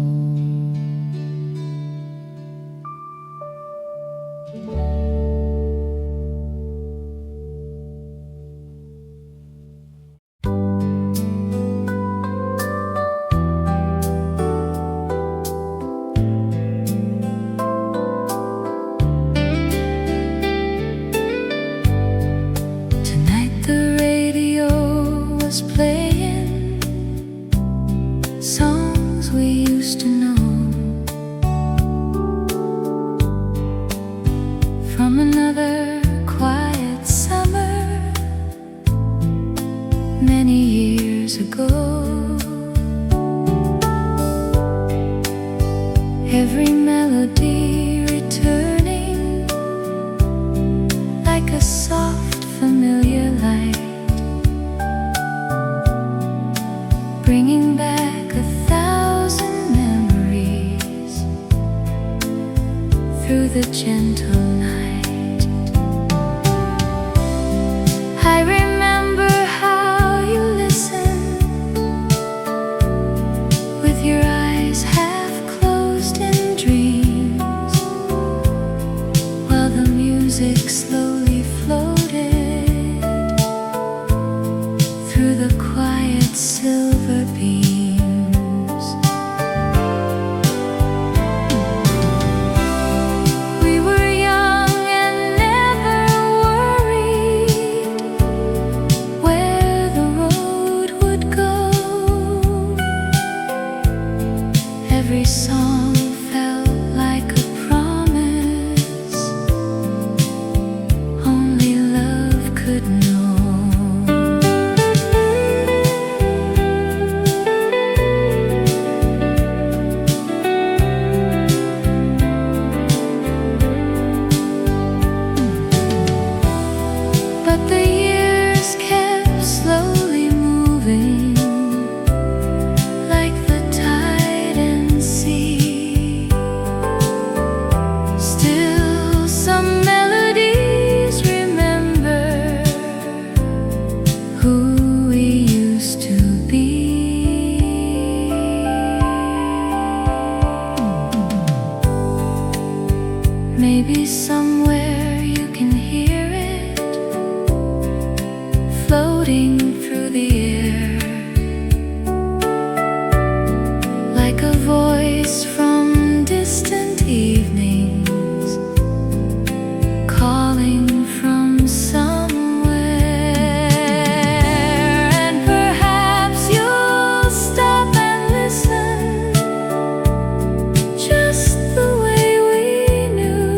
Every melody returning like a soft familiar light, bringing back 1,000 memories through the gentle night. I remember how you listened with your eyes half closed in dreams, while the music slowly floated through the quiet silver beams. We were young and never worried where the road would go. Every song felt like a promise only love could know. But the years kept slowly moving like the tide and sea. Still some melodies remember who we used to be. Maybe somewhere you can hear it floating through the air, like a voice from distant evenings, calling from somewhere. And perhaps you'll stop and listen, just the way we knew,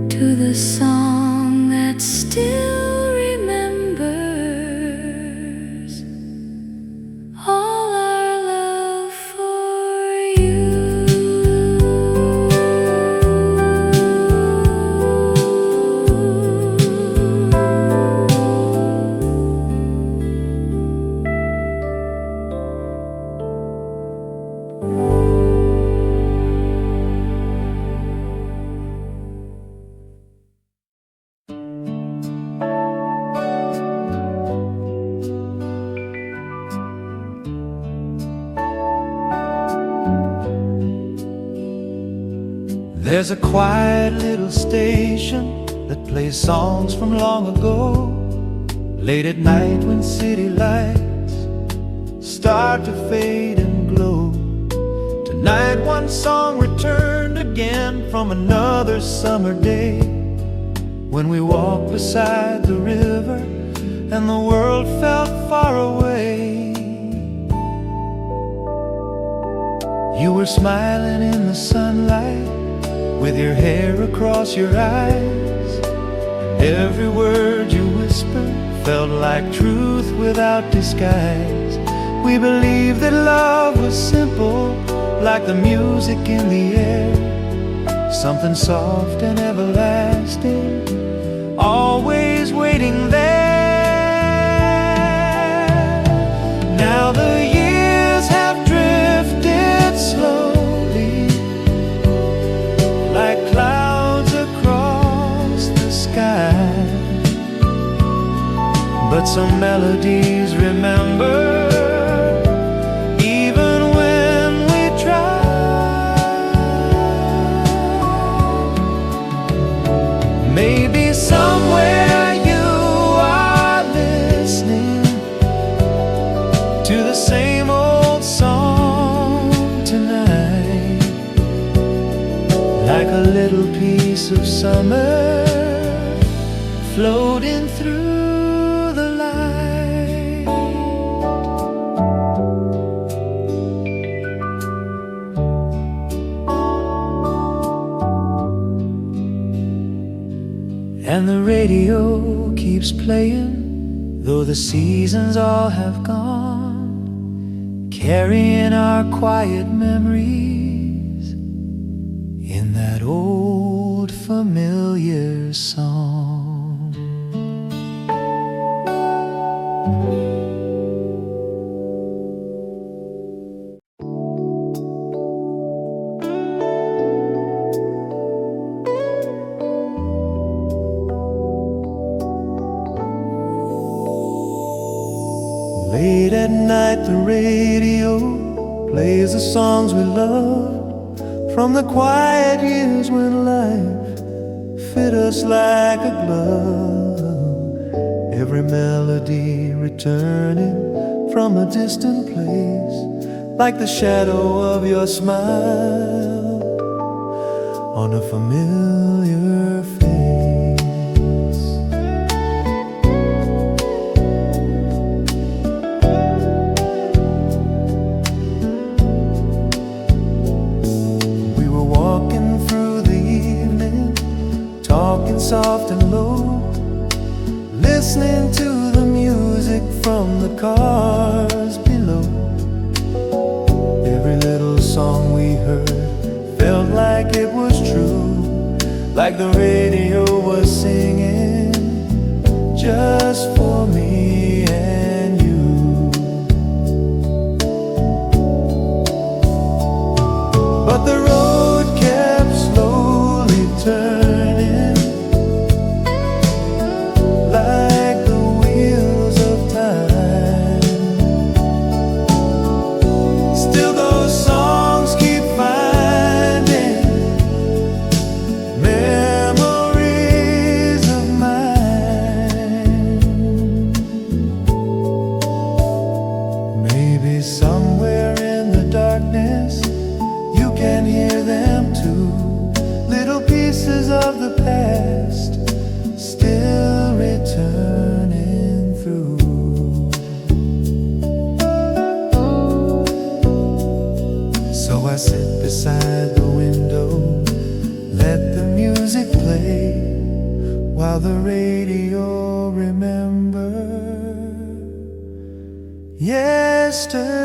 to the song that still remembers all our love for you. There's a quiet little station that plays songs from long ago. Late at night when city lights start to fade and glow, tonight one song returned again from another summer day, when we walked beside the river and the world felt far away. You were smiling in the sunlight with your hair across your eyes, and every word you whispered felt like truth without disguise. We believed that love was simple, like the music in the air, something soft and everlasting, always waiting there. Now the years have drifted slowly, like clouds across the sky, but some melodies remember, even when we try. Maybe somewhere you are listening to the same old song tonight, like a little piece of summer floating through the light. And the radio keeps playing, though the seasons all have gone, carrying our quiet memories in that old familiar song. Late at night the radio plays the songs we love from the quiet years when life fit us like a glove. Every melody returning from a distant place, like the shadow of your smile on a familiar face. Soft and low, listening to the music from the cars below. Every little song we heard felt like it was true, like the radio was singing just for me and you. But the road kept slowly turning, of the past still returning through. So I sit beside the window, let the music play, while the radio remember yesterday.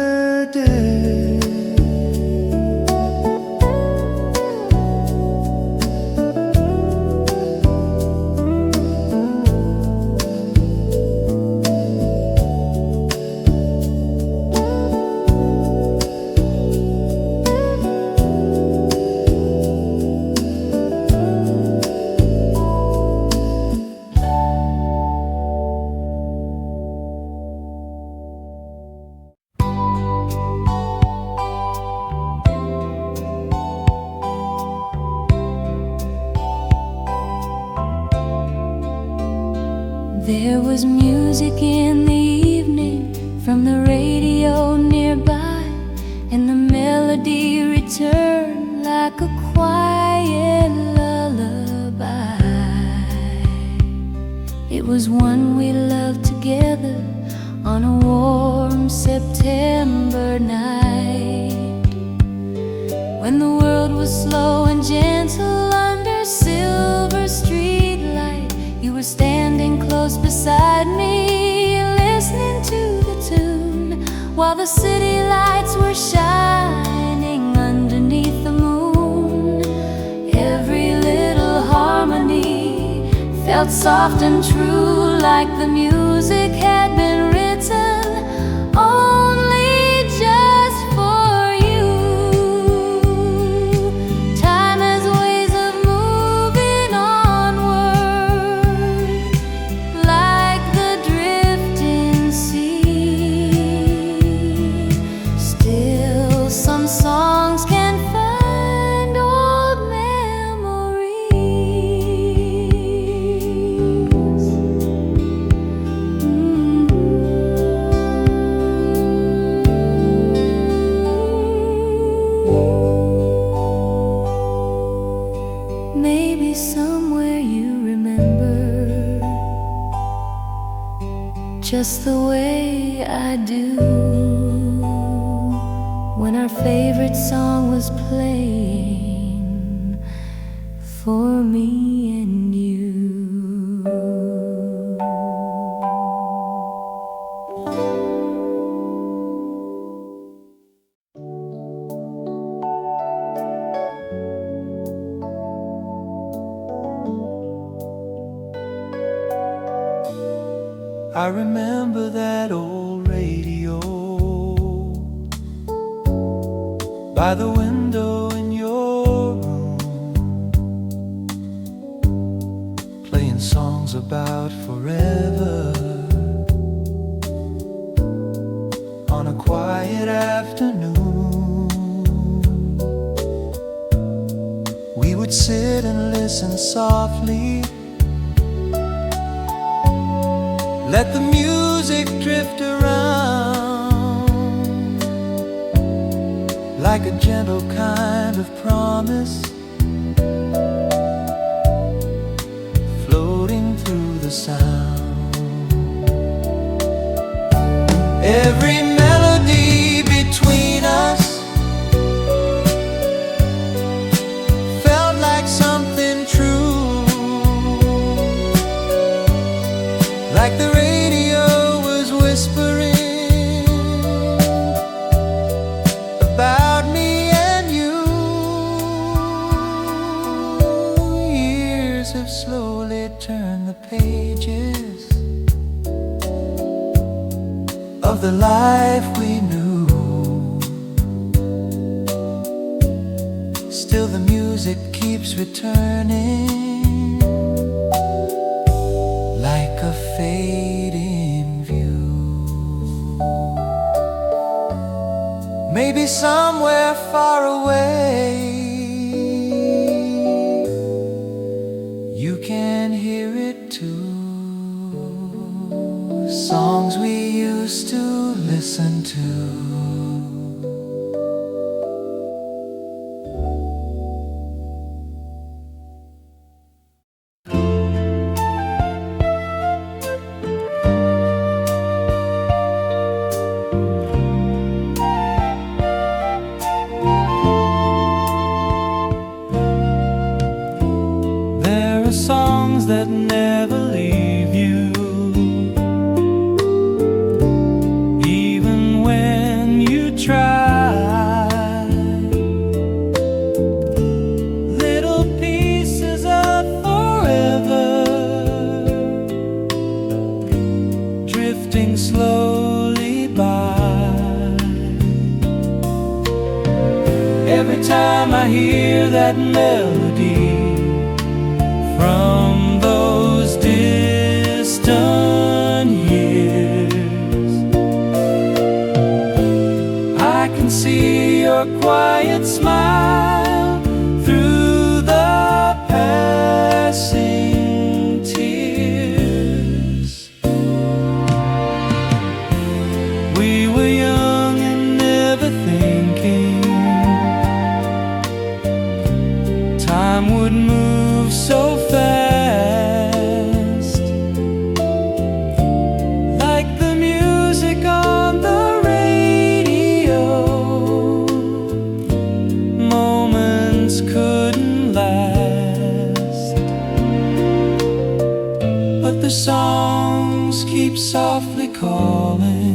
There was music in the evening from the radio nearby, and the melody returned like a quiet lullaby. It was one we loved together on a warm September night, when the world was slow and gentle under silver streetlight. You were standing close beside me, listening to the tune, while the city lights were shining underneath the moon. Every little harmony felt soft and true, like the music had been written only just for you. Time has ways of moving onward, like the drifting Maybe somewhere you remember, just the way I do, when our favorite song was playing for me and you. I remember that old radio by the window in your room, playing songs about forever on a quiet afternoon. We would sit and listen softly, let the music drift around like a gentle kind of promise, floating through the sound. Every melody between us felt like something true, like the radio was whispering about me and you. Years have slowly turned the pages of the life we knew. Still the music keeps returning like a fading view. Maybe somewhere far away you can hear it too. Songs we used to listen to. There are songs that never leave you, even when you try. Little pieces of forever, drifting slowly by. Every time I hear that melody from those distant years, I can see your quiet smile through the passing tears. We were young and never thinking time would move so fast, like the music on the radio. Moments couldn't last, but the songs keep softly calling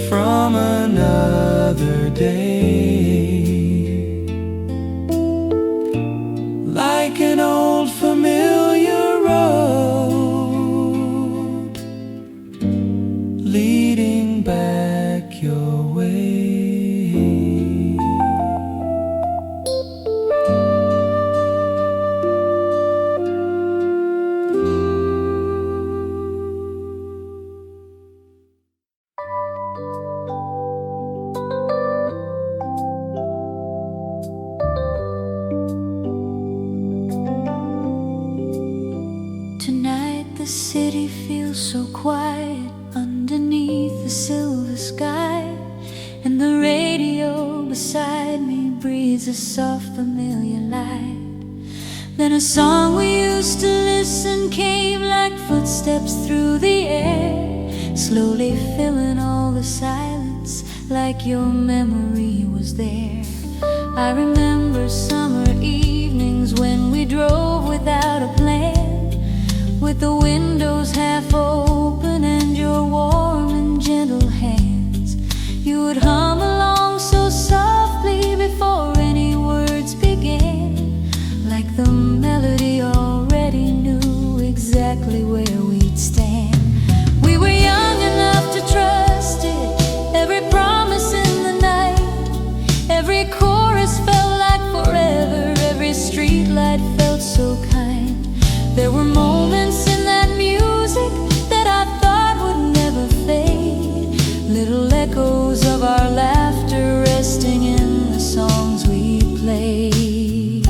from another day, like an old familiar road leading back your way. Tonight the city feels so quiet underneath the silver sky, and the radio beside me breathes breathes a soft familiar light. Then a song we used to listen came like footsteps through the air, slowly filling all the silence like your memory was there. I remember summer evenings when we drove without a plan, with the windows half open and your warm and gentle hands. You would hum along so softly before any words began, like the melody already knew exactly where we'd stand. We were young enough to trust it, every promise in the night, every chorus felt like forever, every street light felt so kind. There were moments in that music that I thought would never fade, little echoes of our laughter resting in the songs we played.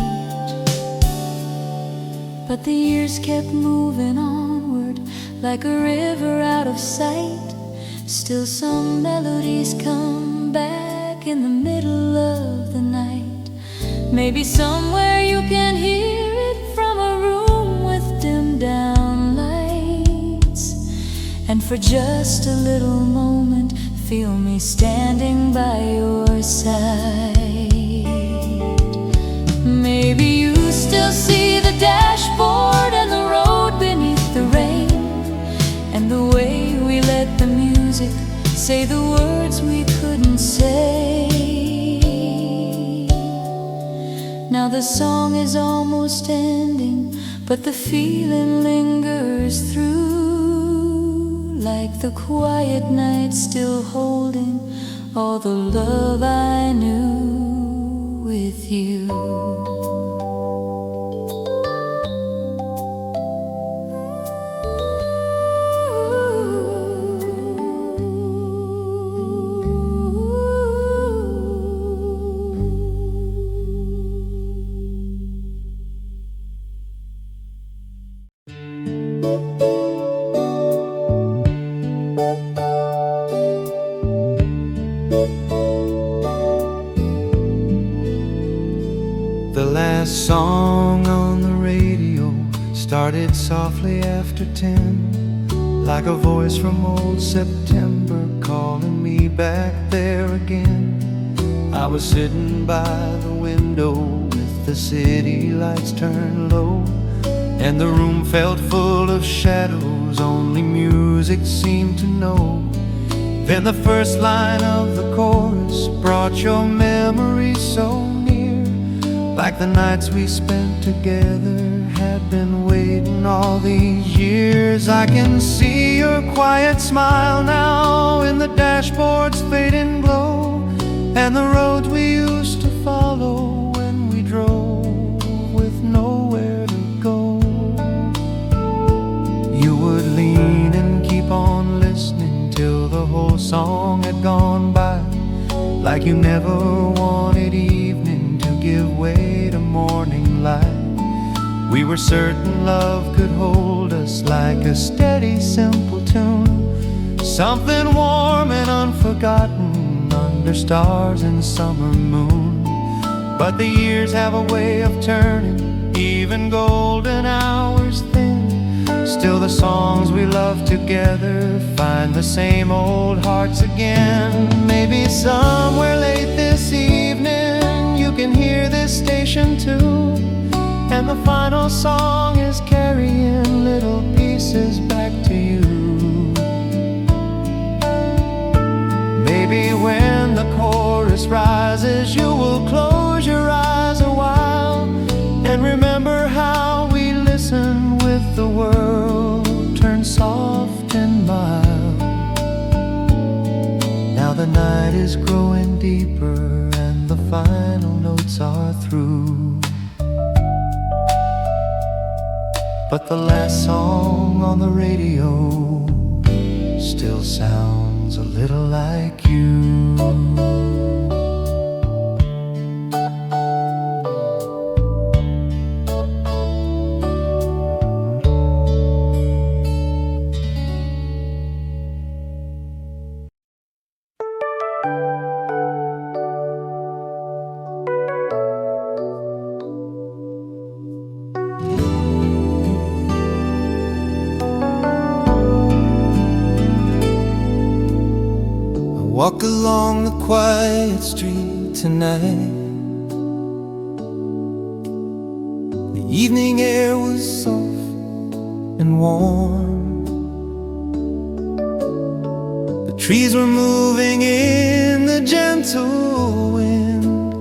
But the years kept moving onward like a river out of sight. Still some melodies come back in the middle of the night. Maybe somewhere you can hear it from a room with dimmed down lights. And for just a little moment, feel me standing by your side. Maybe you still see the dashboard and the road beneath the rain, and the way we let the music say the words we couldn't say. Now the song is almost ending, but the feeling lingers through, like the quiet night still holding all the love I knew with you. The last song on the radio started softly after 10, like a voice from old September calling me back there again. I was sitting by the window with the city lights turned low, and the room felt full of shadows only music seemed to know. Then the first line of the chorus brought your memory so near, like the nights we spent together had been waiting all these years. I can see your quiet smile now in the dashboard's fading glow, and the roads we used to follow when we drove with nowhere to go. You would lean and keep on listening till the whole song had gone by, like you never wanted evening to give way to morning light. We were certain love could hold us like a steady, simple tune, something warm and unforgotten under stars and summer moon. But the years have a way of turning even golden hours thin. Still the songs we love together find the same old hearts again. Maybe somewhere late this evening you can hear this station too, and the final song is carrying little pieces back to you. Maybe when the chorus rises you will close your eyes a while and remember how we listened with the world turned soft and mild. Now the night is growing deeper and the final notes are through, but the last song on the radio still sounds a little like you. walk along the quiet street tonight. The evening air was soft and warm. The trees were moving in the gentle wind,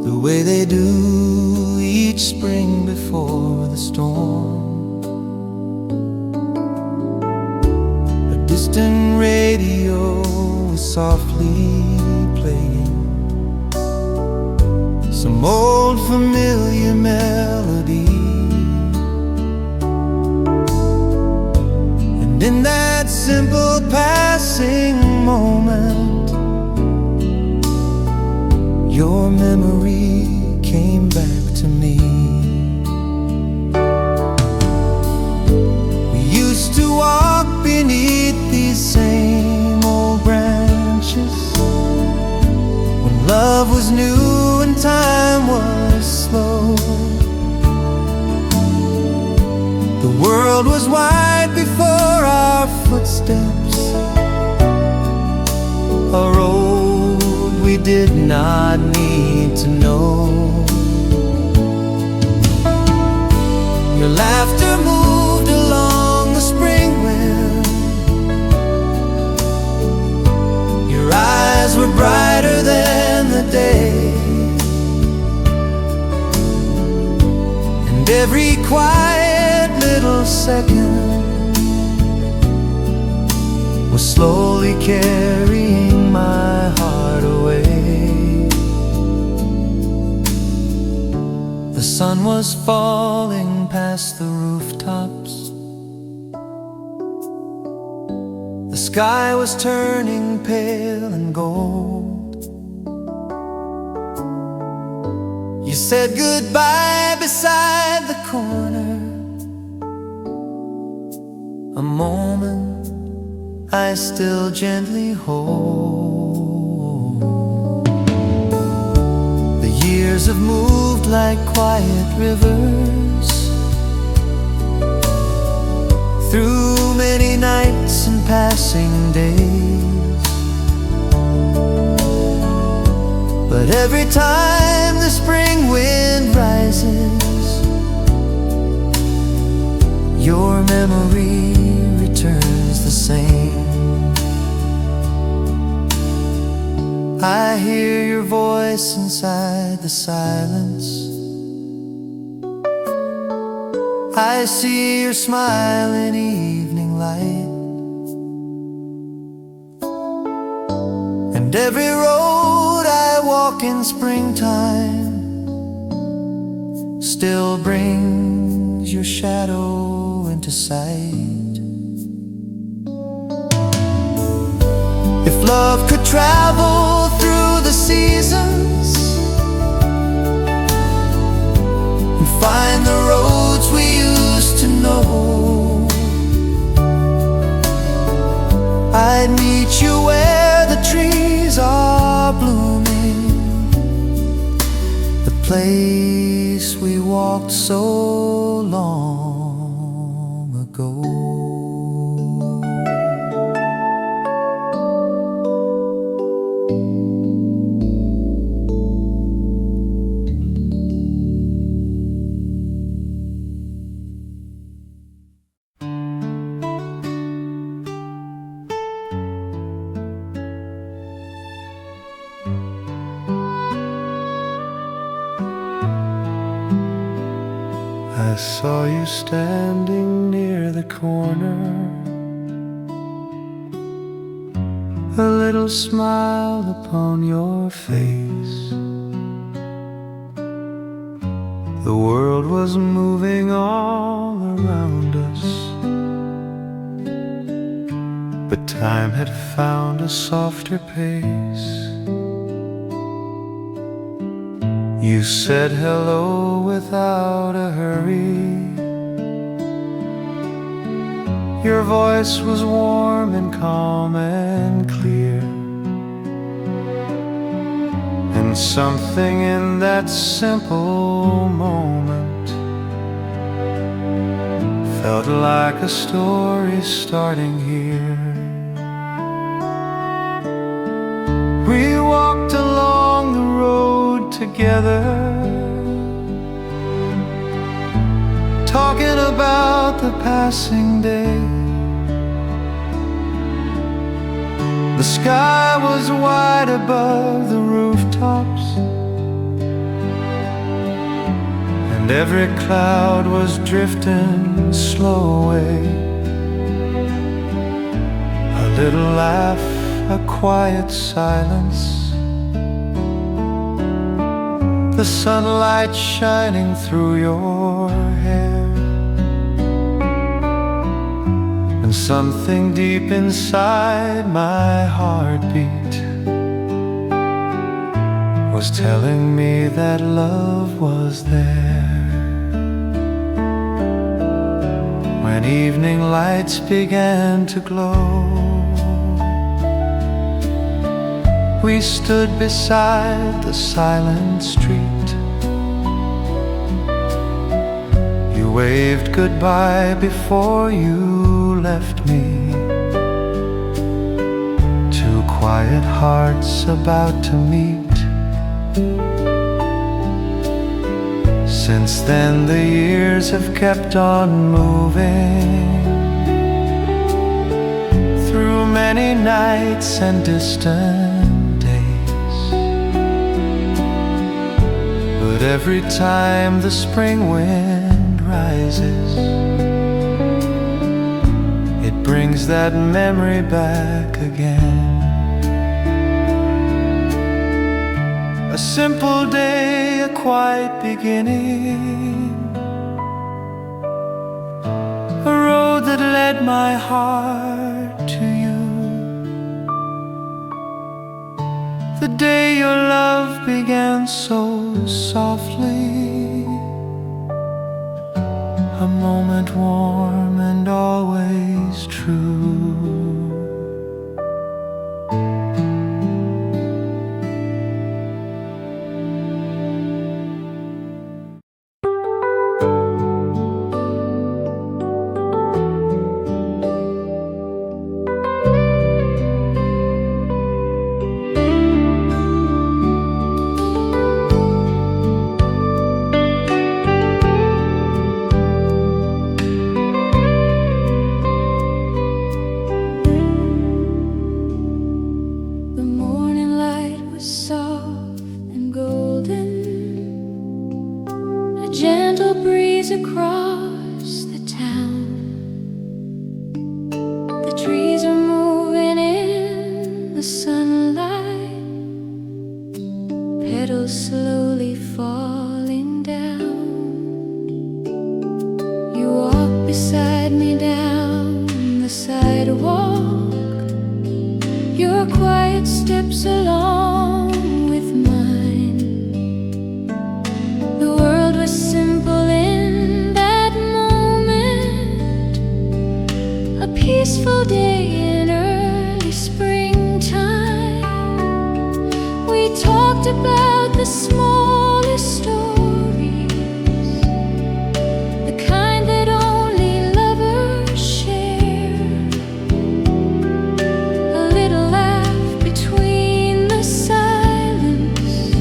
the way they do each spring before the storm. A distant radio was softly playing some old familiar melody, and in that simple passing moment, your memory came back to me. We used to walk beneath these same old branches when love was new and time was slow. The world was wide before our footsteps, a road we did not need to know. Your laughter moved along the spring wind. Your eyes were brighter than the day, and every quiet little second was slowly carrying my heart away. The sun was falling past the rooftops. The sky was turning pale and gold. You said goodbye beside the corner, a moment I still gently hold. The years have moved like quiet rivers through many nights and passing days, but every time the spring wind rises, your memory returns the same. I hear your voice inside the silence. I see your smile in evening light, and every road I walk in springtime still brings your shadow into sight. If love could travel through the seasons and find the roads we used to know, I'd meet you where the trees are blooming, the place we walked so long ago. I saw you standing near the corner, a little smile upon your face. The world was moving all around us, but time had found a softer pace. You said hello without a hurry. Your voice was warm and calm and clear, and something in that simple moment felt like a story starting here. together, talking about the passing day. The sky was wide above the rooftops, and every cloud was drifting slow away. A little laugh, a quiet silence, the sunlight shining through your hair, and something deep inside my heartbeat was telling me that love was there. When evening lights began to glow, we stood beside the silent street. You waved goodbye before you left me. Two quiet hearts about to meet. Since then the years have kept on moving, through many nights and distant days. But every time the spring wind rises, it brings that memory back again. A simple day, a quiet beginning, a road that led my heart to you. The day your love began so softly, a moment warm and always true. Across the town, the trees are moving in the sunlight, petals slowly falling down. You walk beside me down the sidewalk, your quiet steps along with mine. The world was simple in that moment, a peaceful day in early springtime. We talked about the smallest stories, the kind that only lovers share. A little laugh between the silence,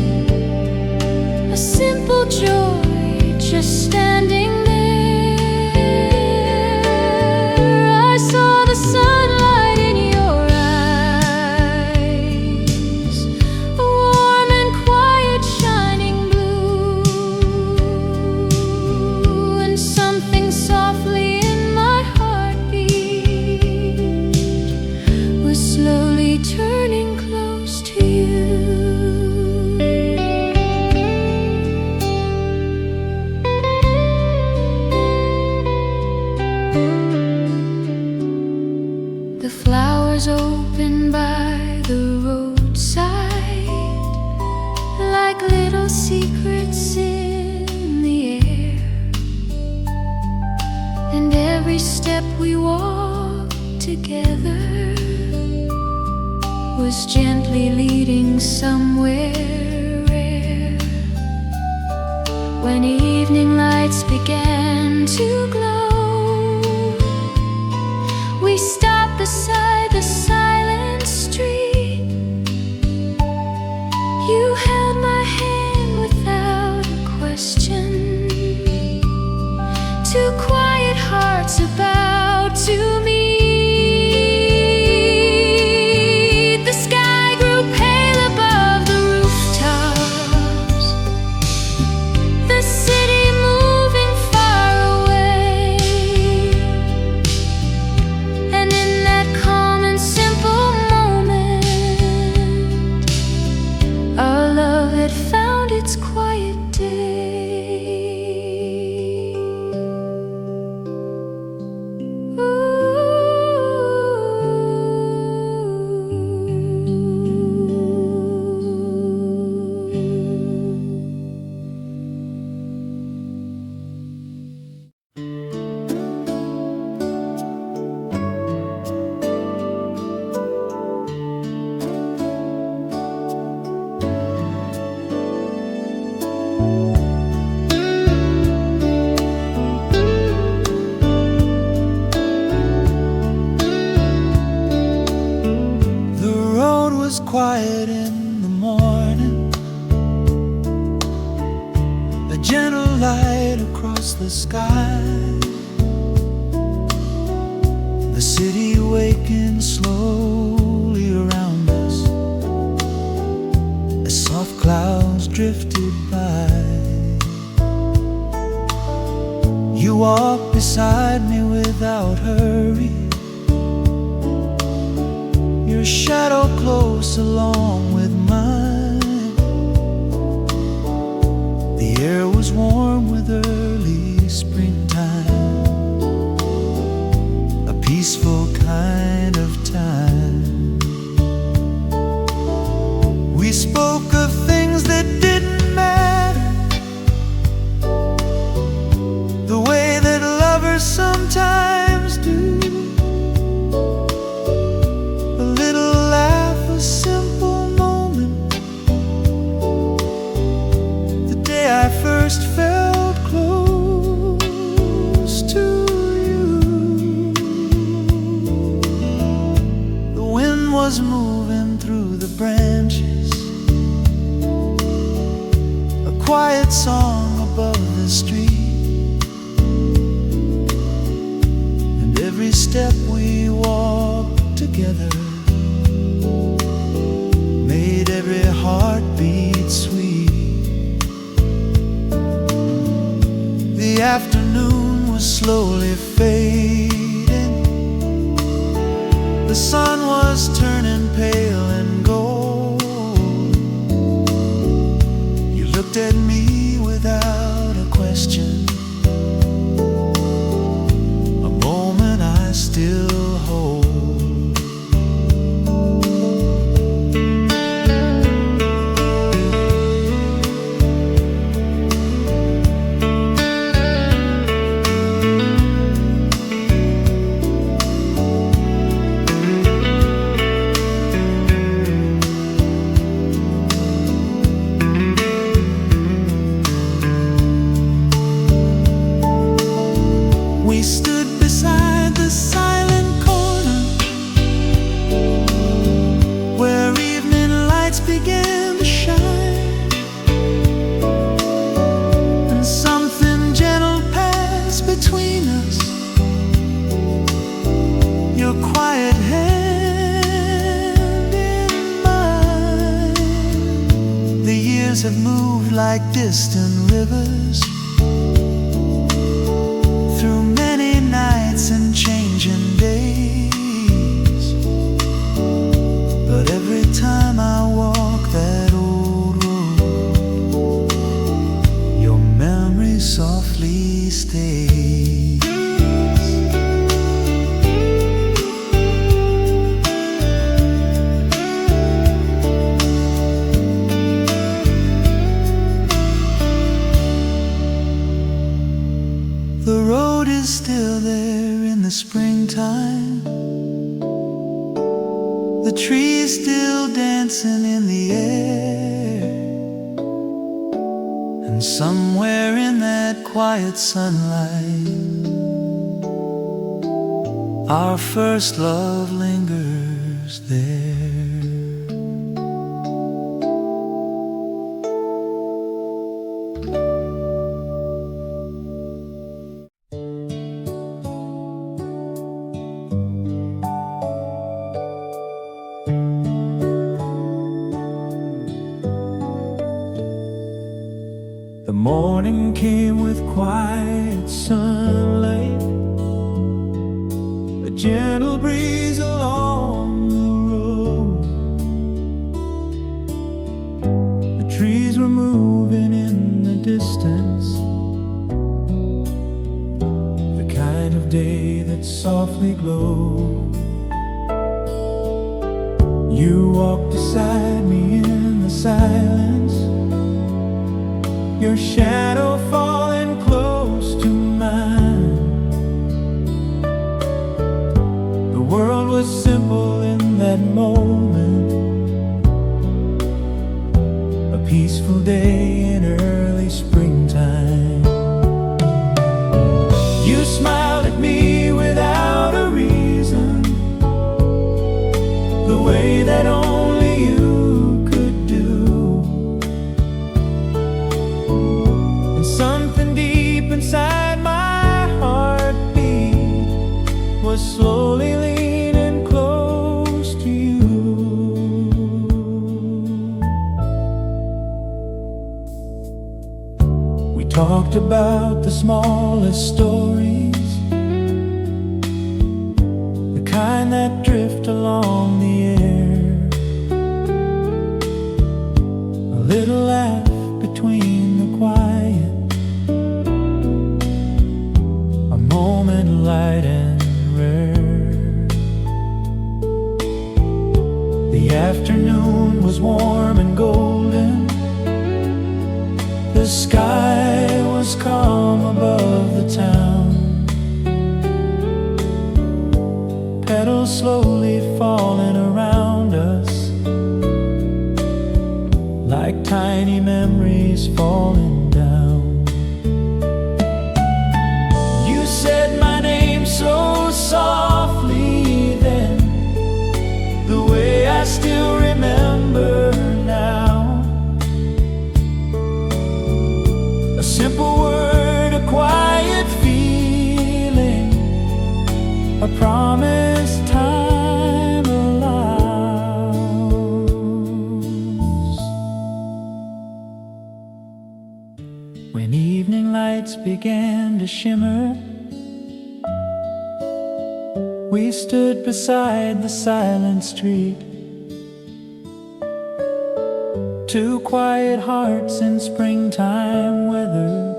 a simple joy just standing there. I saw the sunlight in your eyes, a warm and quiet shining blue, and something softly in my heartbeat was slowly turning close to you. The flowers open by the roadside, like little secrets in the air. And every step we walked together was gently leading somewhere rare. When evening lights began to glow, we stopped beside the silent street. You held my hand light across the sky. The city awakened slowly around us as soft clouds drifted by. You walked beside me without hurry, your shadow close along with mine. The air was warm with early springtime, a peaceful kind of time. We spoke of things that didn't matter, the way that lovers sometimes do. A little laugh, a simple moment, the day I first felt close to you. The wind was moving through the branches, a quiet song above the street, and every step we walked together made every heartbeat sweet. The afternoon was slowly fading, the sun was turning pale and gold. You looked at me without a question, a moment I still hold. We stood beside the silent corner where evening lights began to shine, and something gentle passed between us, your quiet hand in mine. The years have moved like distant rivers through many nights and changing days, but every time I walk that old road, your memory softly stays. The road is still there in the springtime, the trees still dancing in the air, and somewhere in that quiet sunlight, our first love lingers there. The morning came with quiet sunlight, a gentle breeze along the road. The trees were moving in the distance, the kind of day that softly glowed. You walked beside me in the silence, your shadow falling close to mine. The world was simple in that moment, a peaceful day in early springtime. You smiled at me without a reason, the way that only you could do. And slowly leaning close to you. We talked about the smallest stories, the kind that drift along the air, a little laugh between the quiet, a moment light and rare. The afternoon was warm and golden, the sky was calm above the town, petals slowly falling around us like tiny memories falling down. You said my name so softly then, the way I still remember now. A simple word, a quiet feeling, a promise time allows. When evening lights began to shimmer, we stood beside the silent street, two quiet hearts in springtime weather,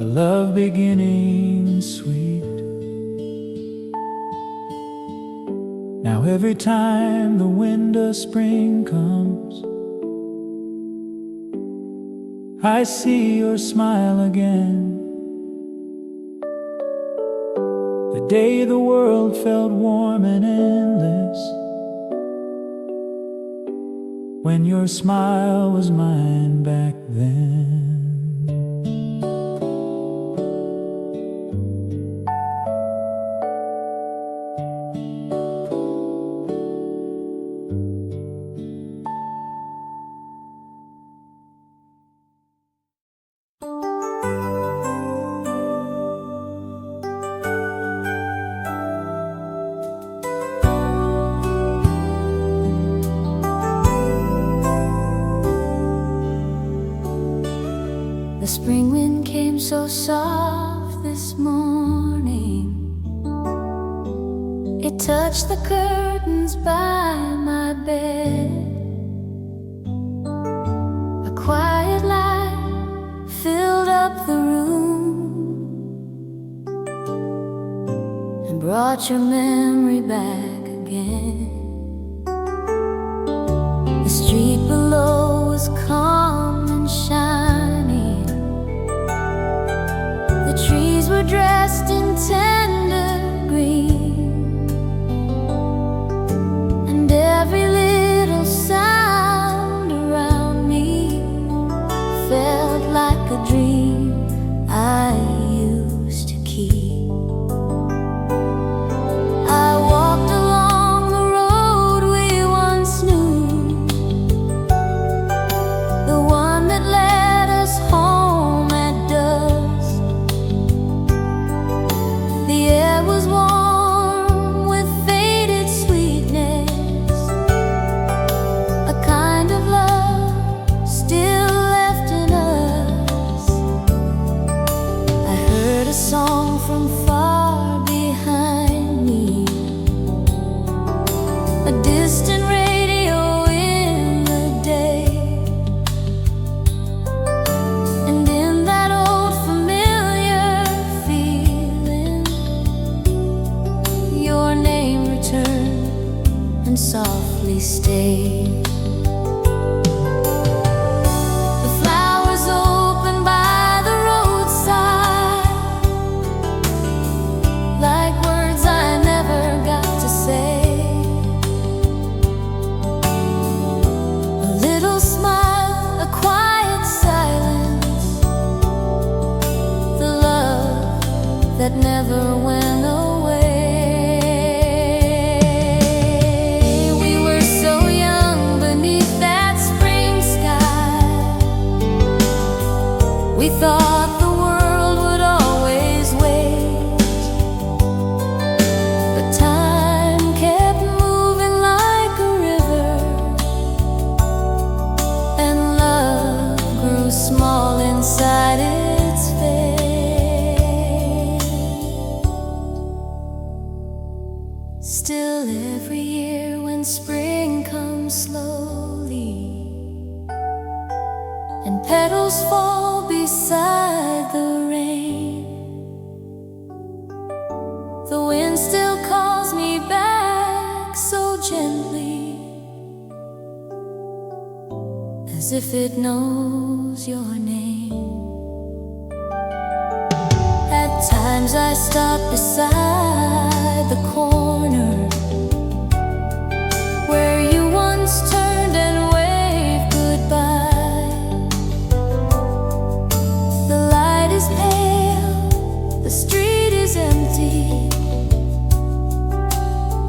a love beginning sweet. Now every time the wind of spring comes, I see your smile again. The day the world felt warm and endless, when your smile was mine back then. The spring wind came so soft this morning, it touched the curtains by my bed. A quiet light filled up the room and brought your memory back again. The street below was calm and shiny, the trees were dressed in tender green, and every little sound around me felt like a dream I used to keep. I walked along the road we once knew, the one that led us home at dusk. The air was warm with faded sweetness, a kind of love still left in us. I heard a song from far behind me, a distant radio in the day, and in that old familiar feeling, your name returned and softly stayed. The flowers open by the roadside, like words I never got to say. A little smile, a quiet silence, the love that never went away. We were so young beneath that spring sky, we thought the world would always wait. small inside its face. Still every year when spring comes slowly and petals fall beside the rain, the wind still calls me back so gently, as if it knows your name. At times I stop beside the corner where you once turned and waved goodbye. The light is pale, the street is empty,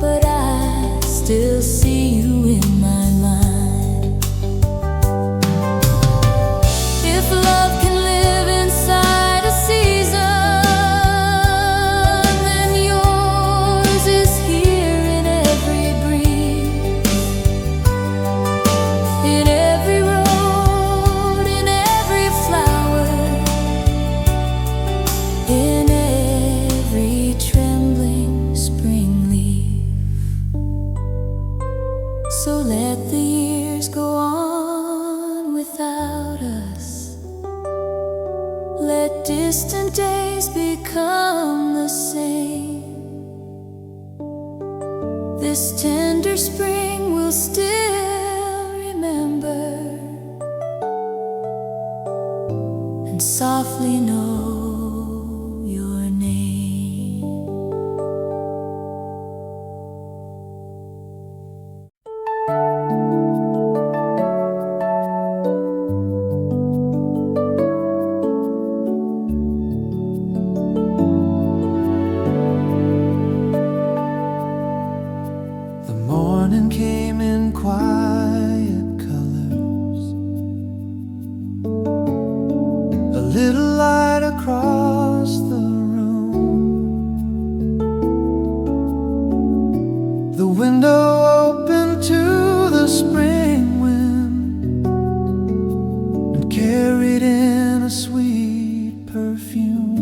but I still see you in my mind. If love can live inside a season, then yours is here in every breeze, in every road, in every flower, in every trembling spring leaf. So let the years go on without us. Let distant days become the same. This tender spring will still remember and softly know your name. The morning came in quiet colors, a little light across the room. The window opened to the spring wind and carried in a sweet perfume.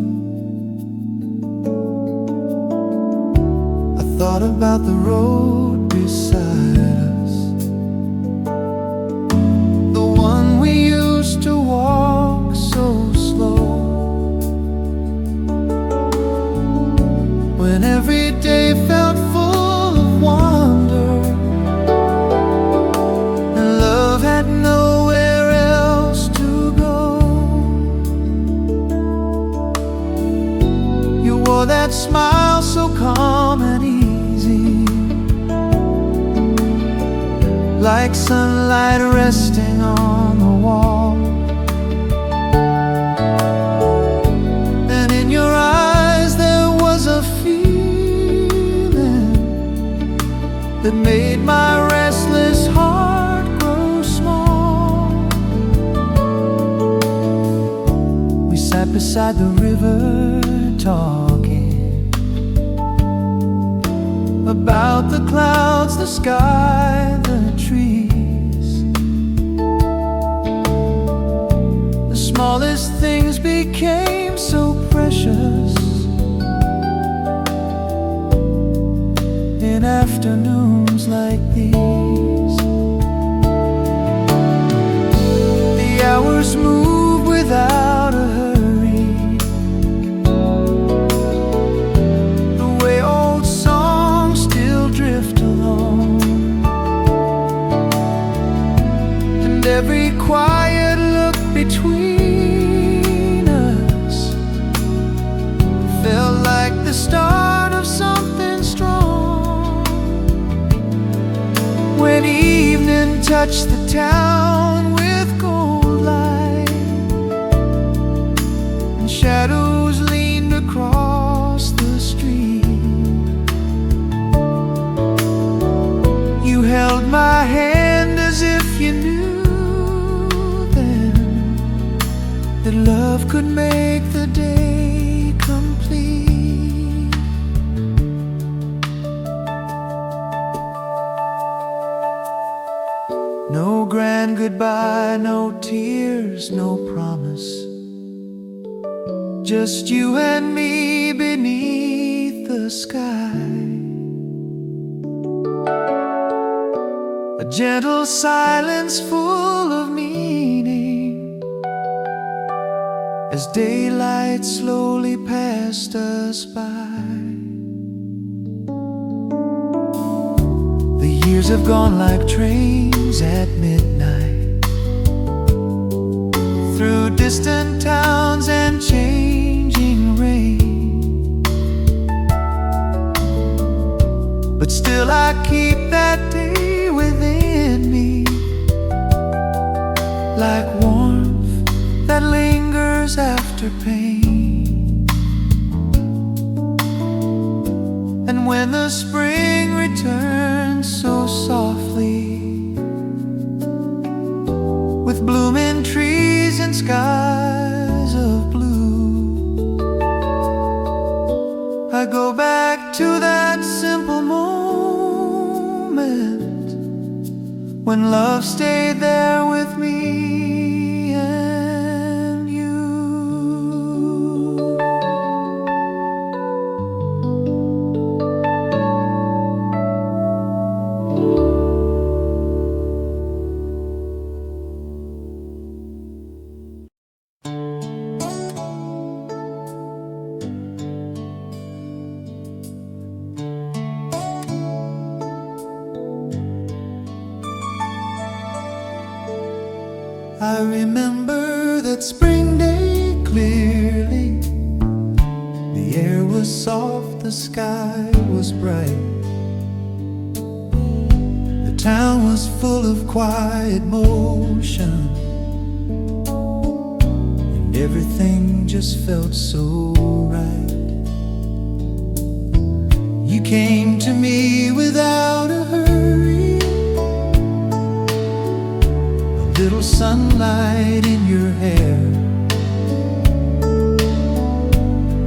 I thought about the road beside us, the one we used to walk so slow, when every day felt full of wonder and love had nowhere else to go. You wore that smile so calm and easy, like sunlight resting on the wall. And in your eyes there was a feeling that made my restless heart grow small. We sat beside the river talking about the clouds, the sky, the trees. The smallest things became so precious in afternoons like these. The hours move without a hurry, the way old songs still drift along, and every quiet look between us felt like the start of something strong. When evening touched the town with gold light and shadows leaned across the street, you held my hand as if you knew then that love could make the day complete. No grand goodbye, no tears, no promise. Just you and me beneath the sky. A gentle silence full of meaning as daylight slowly passed us by. The years have gone like trains at midnight, through distant towns and changing rain. But still I keep that day within me, like warmth that lingers after pain. And when the spring returns so softly, with blooming trees and skies of blue, I go back to that simple moment when love stayed there with me and you. I remember that spring day clearly. The air was soft, the sky was bright. The town was full of quiet motion, and everything just felt so right. You came to me without a hurry, little sunlight in your hair.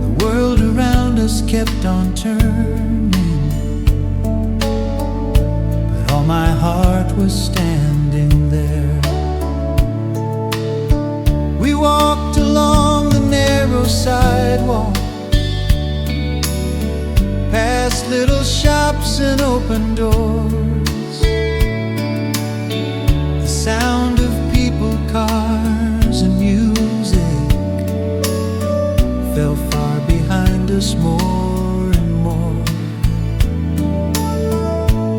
The world around us kept on turning, but all my heart was standing there. We walked along the narrow sidewalk, past little shops and open doors. The sound of people, cars and music fell far behind us more and more.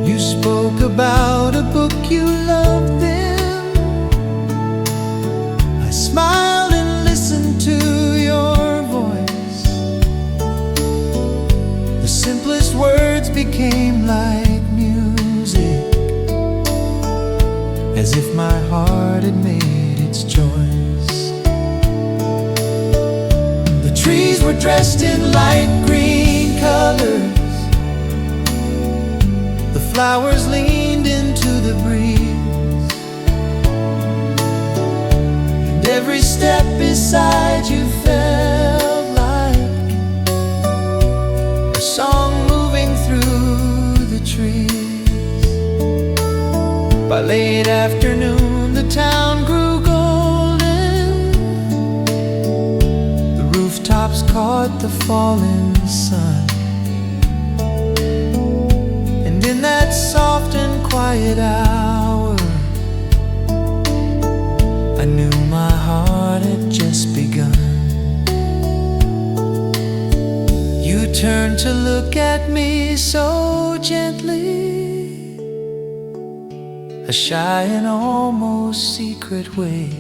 You spoke about a book you loved then. I smiled and listened to your voice. The simplest words became like music, as if my heart had made its choice. The trees were dressed in light green colors, the flowers leaned into the breeze, and every step beside you felt like a song moving through the trees. By late afternoon, the town grew golden. The rooftops caught the falling sun, and in that soft and quiet hour, I knew my heart had just begun. You turned to look at me so gently, a shy and almost secret way.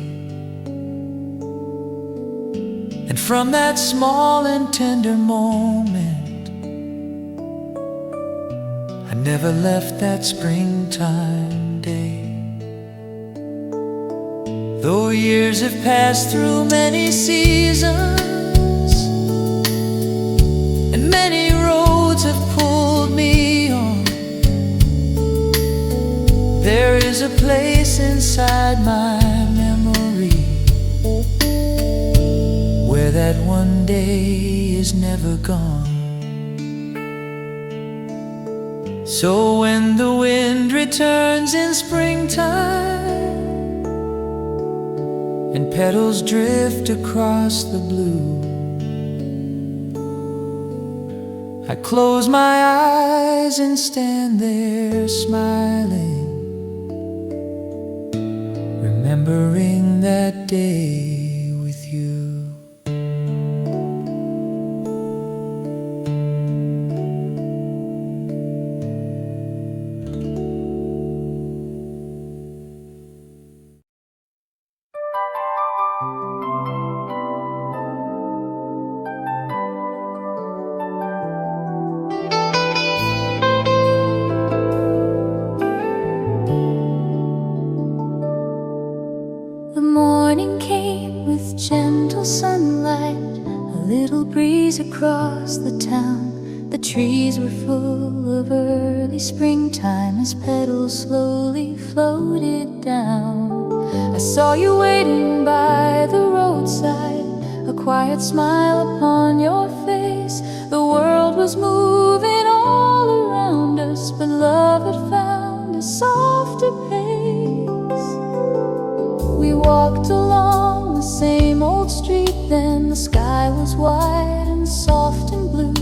And from that small and tender moment, I never left that springtime day. Though years have passed through many seasons, and many roads have pulled me on, there is a place inside my memory where that one day is never gone. So when the wind returns in springtime and petals drift across the blue, I close my eyes and stand there smiling, remembering that day with you. Gentle sunlight, a little breeze across the town. The trees were full of early springtime as petals slowly floated down. I saw you waiting by the roadside, a quiet smile upon your face. The world was moving all around us, but love had found a softer pace. We walked along the same old street then. The sky was wide and soft and blue.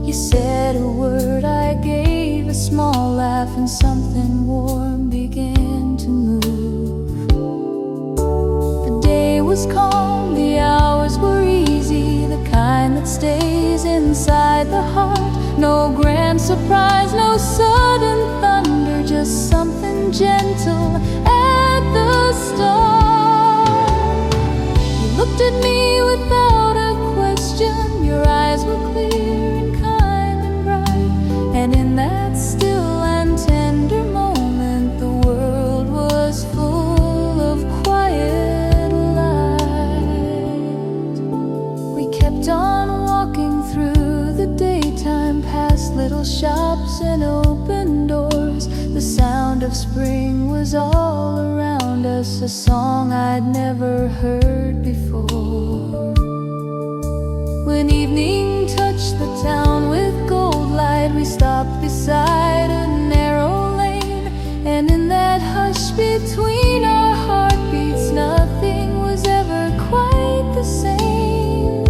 You said a word, I gave a small laugh, and something warm began to move. The day was calm, the hours were easy, the kind that stays inside the heart. No grand surprise, no sudden thunder, just something gentle at the start. Looked at me without a question. Your eyes were clear and kind and bright, and in that still and tender moment the world was full of quiet light. We kept on walking through the daytime, past little shops and open doors. The sound of spring was all around us, a song I'd never heard before. When evening touched the town with gold light, we stopped beside a narrow lane, and in that hush between our heartbeats, nothing was ever quite the same.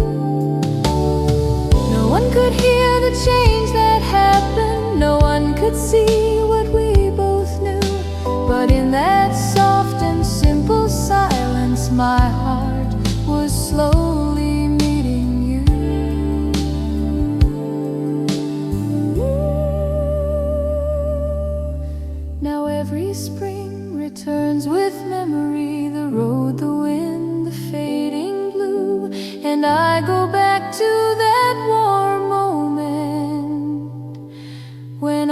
No one could hear the change that happened, no one could see what we both knew, but in that soft and simple silence, my heart was slowly meeting you. Now every spring returns with memory, the road, the wind, the fading blue, and I go back to that warm moment when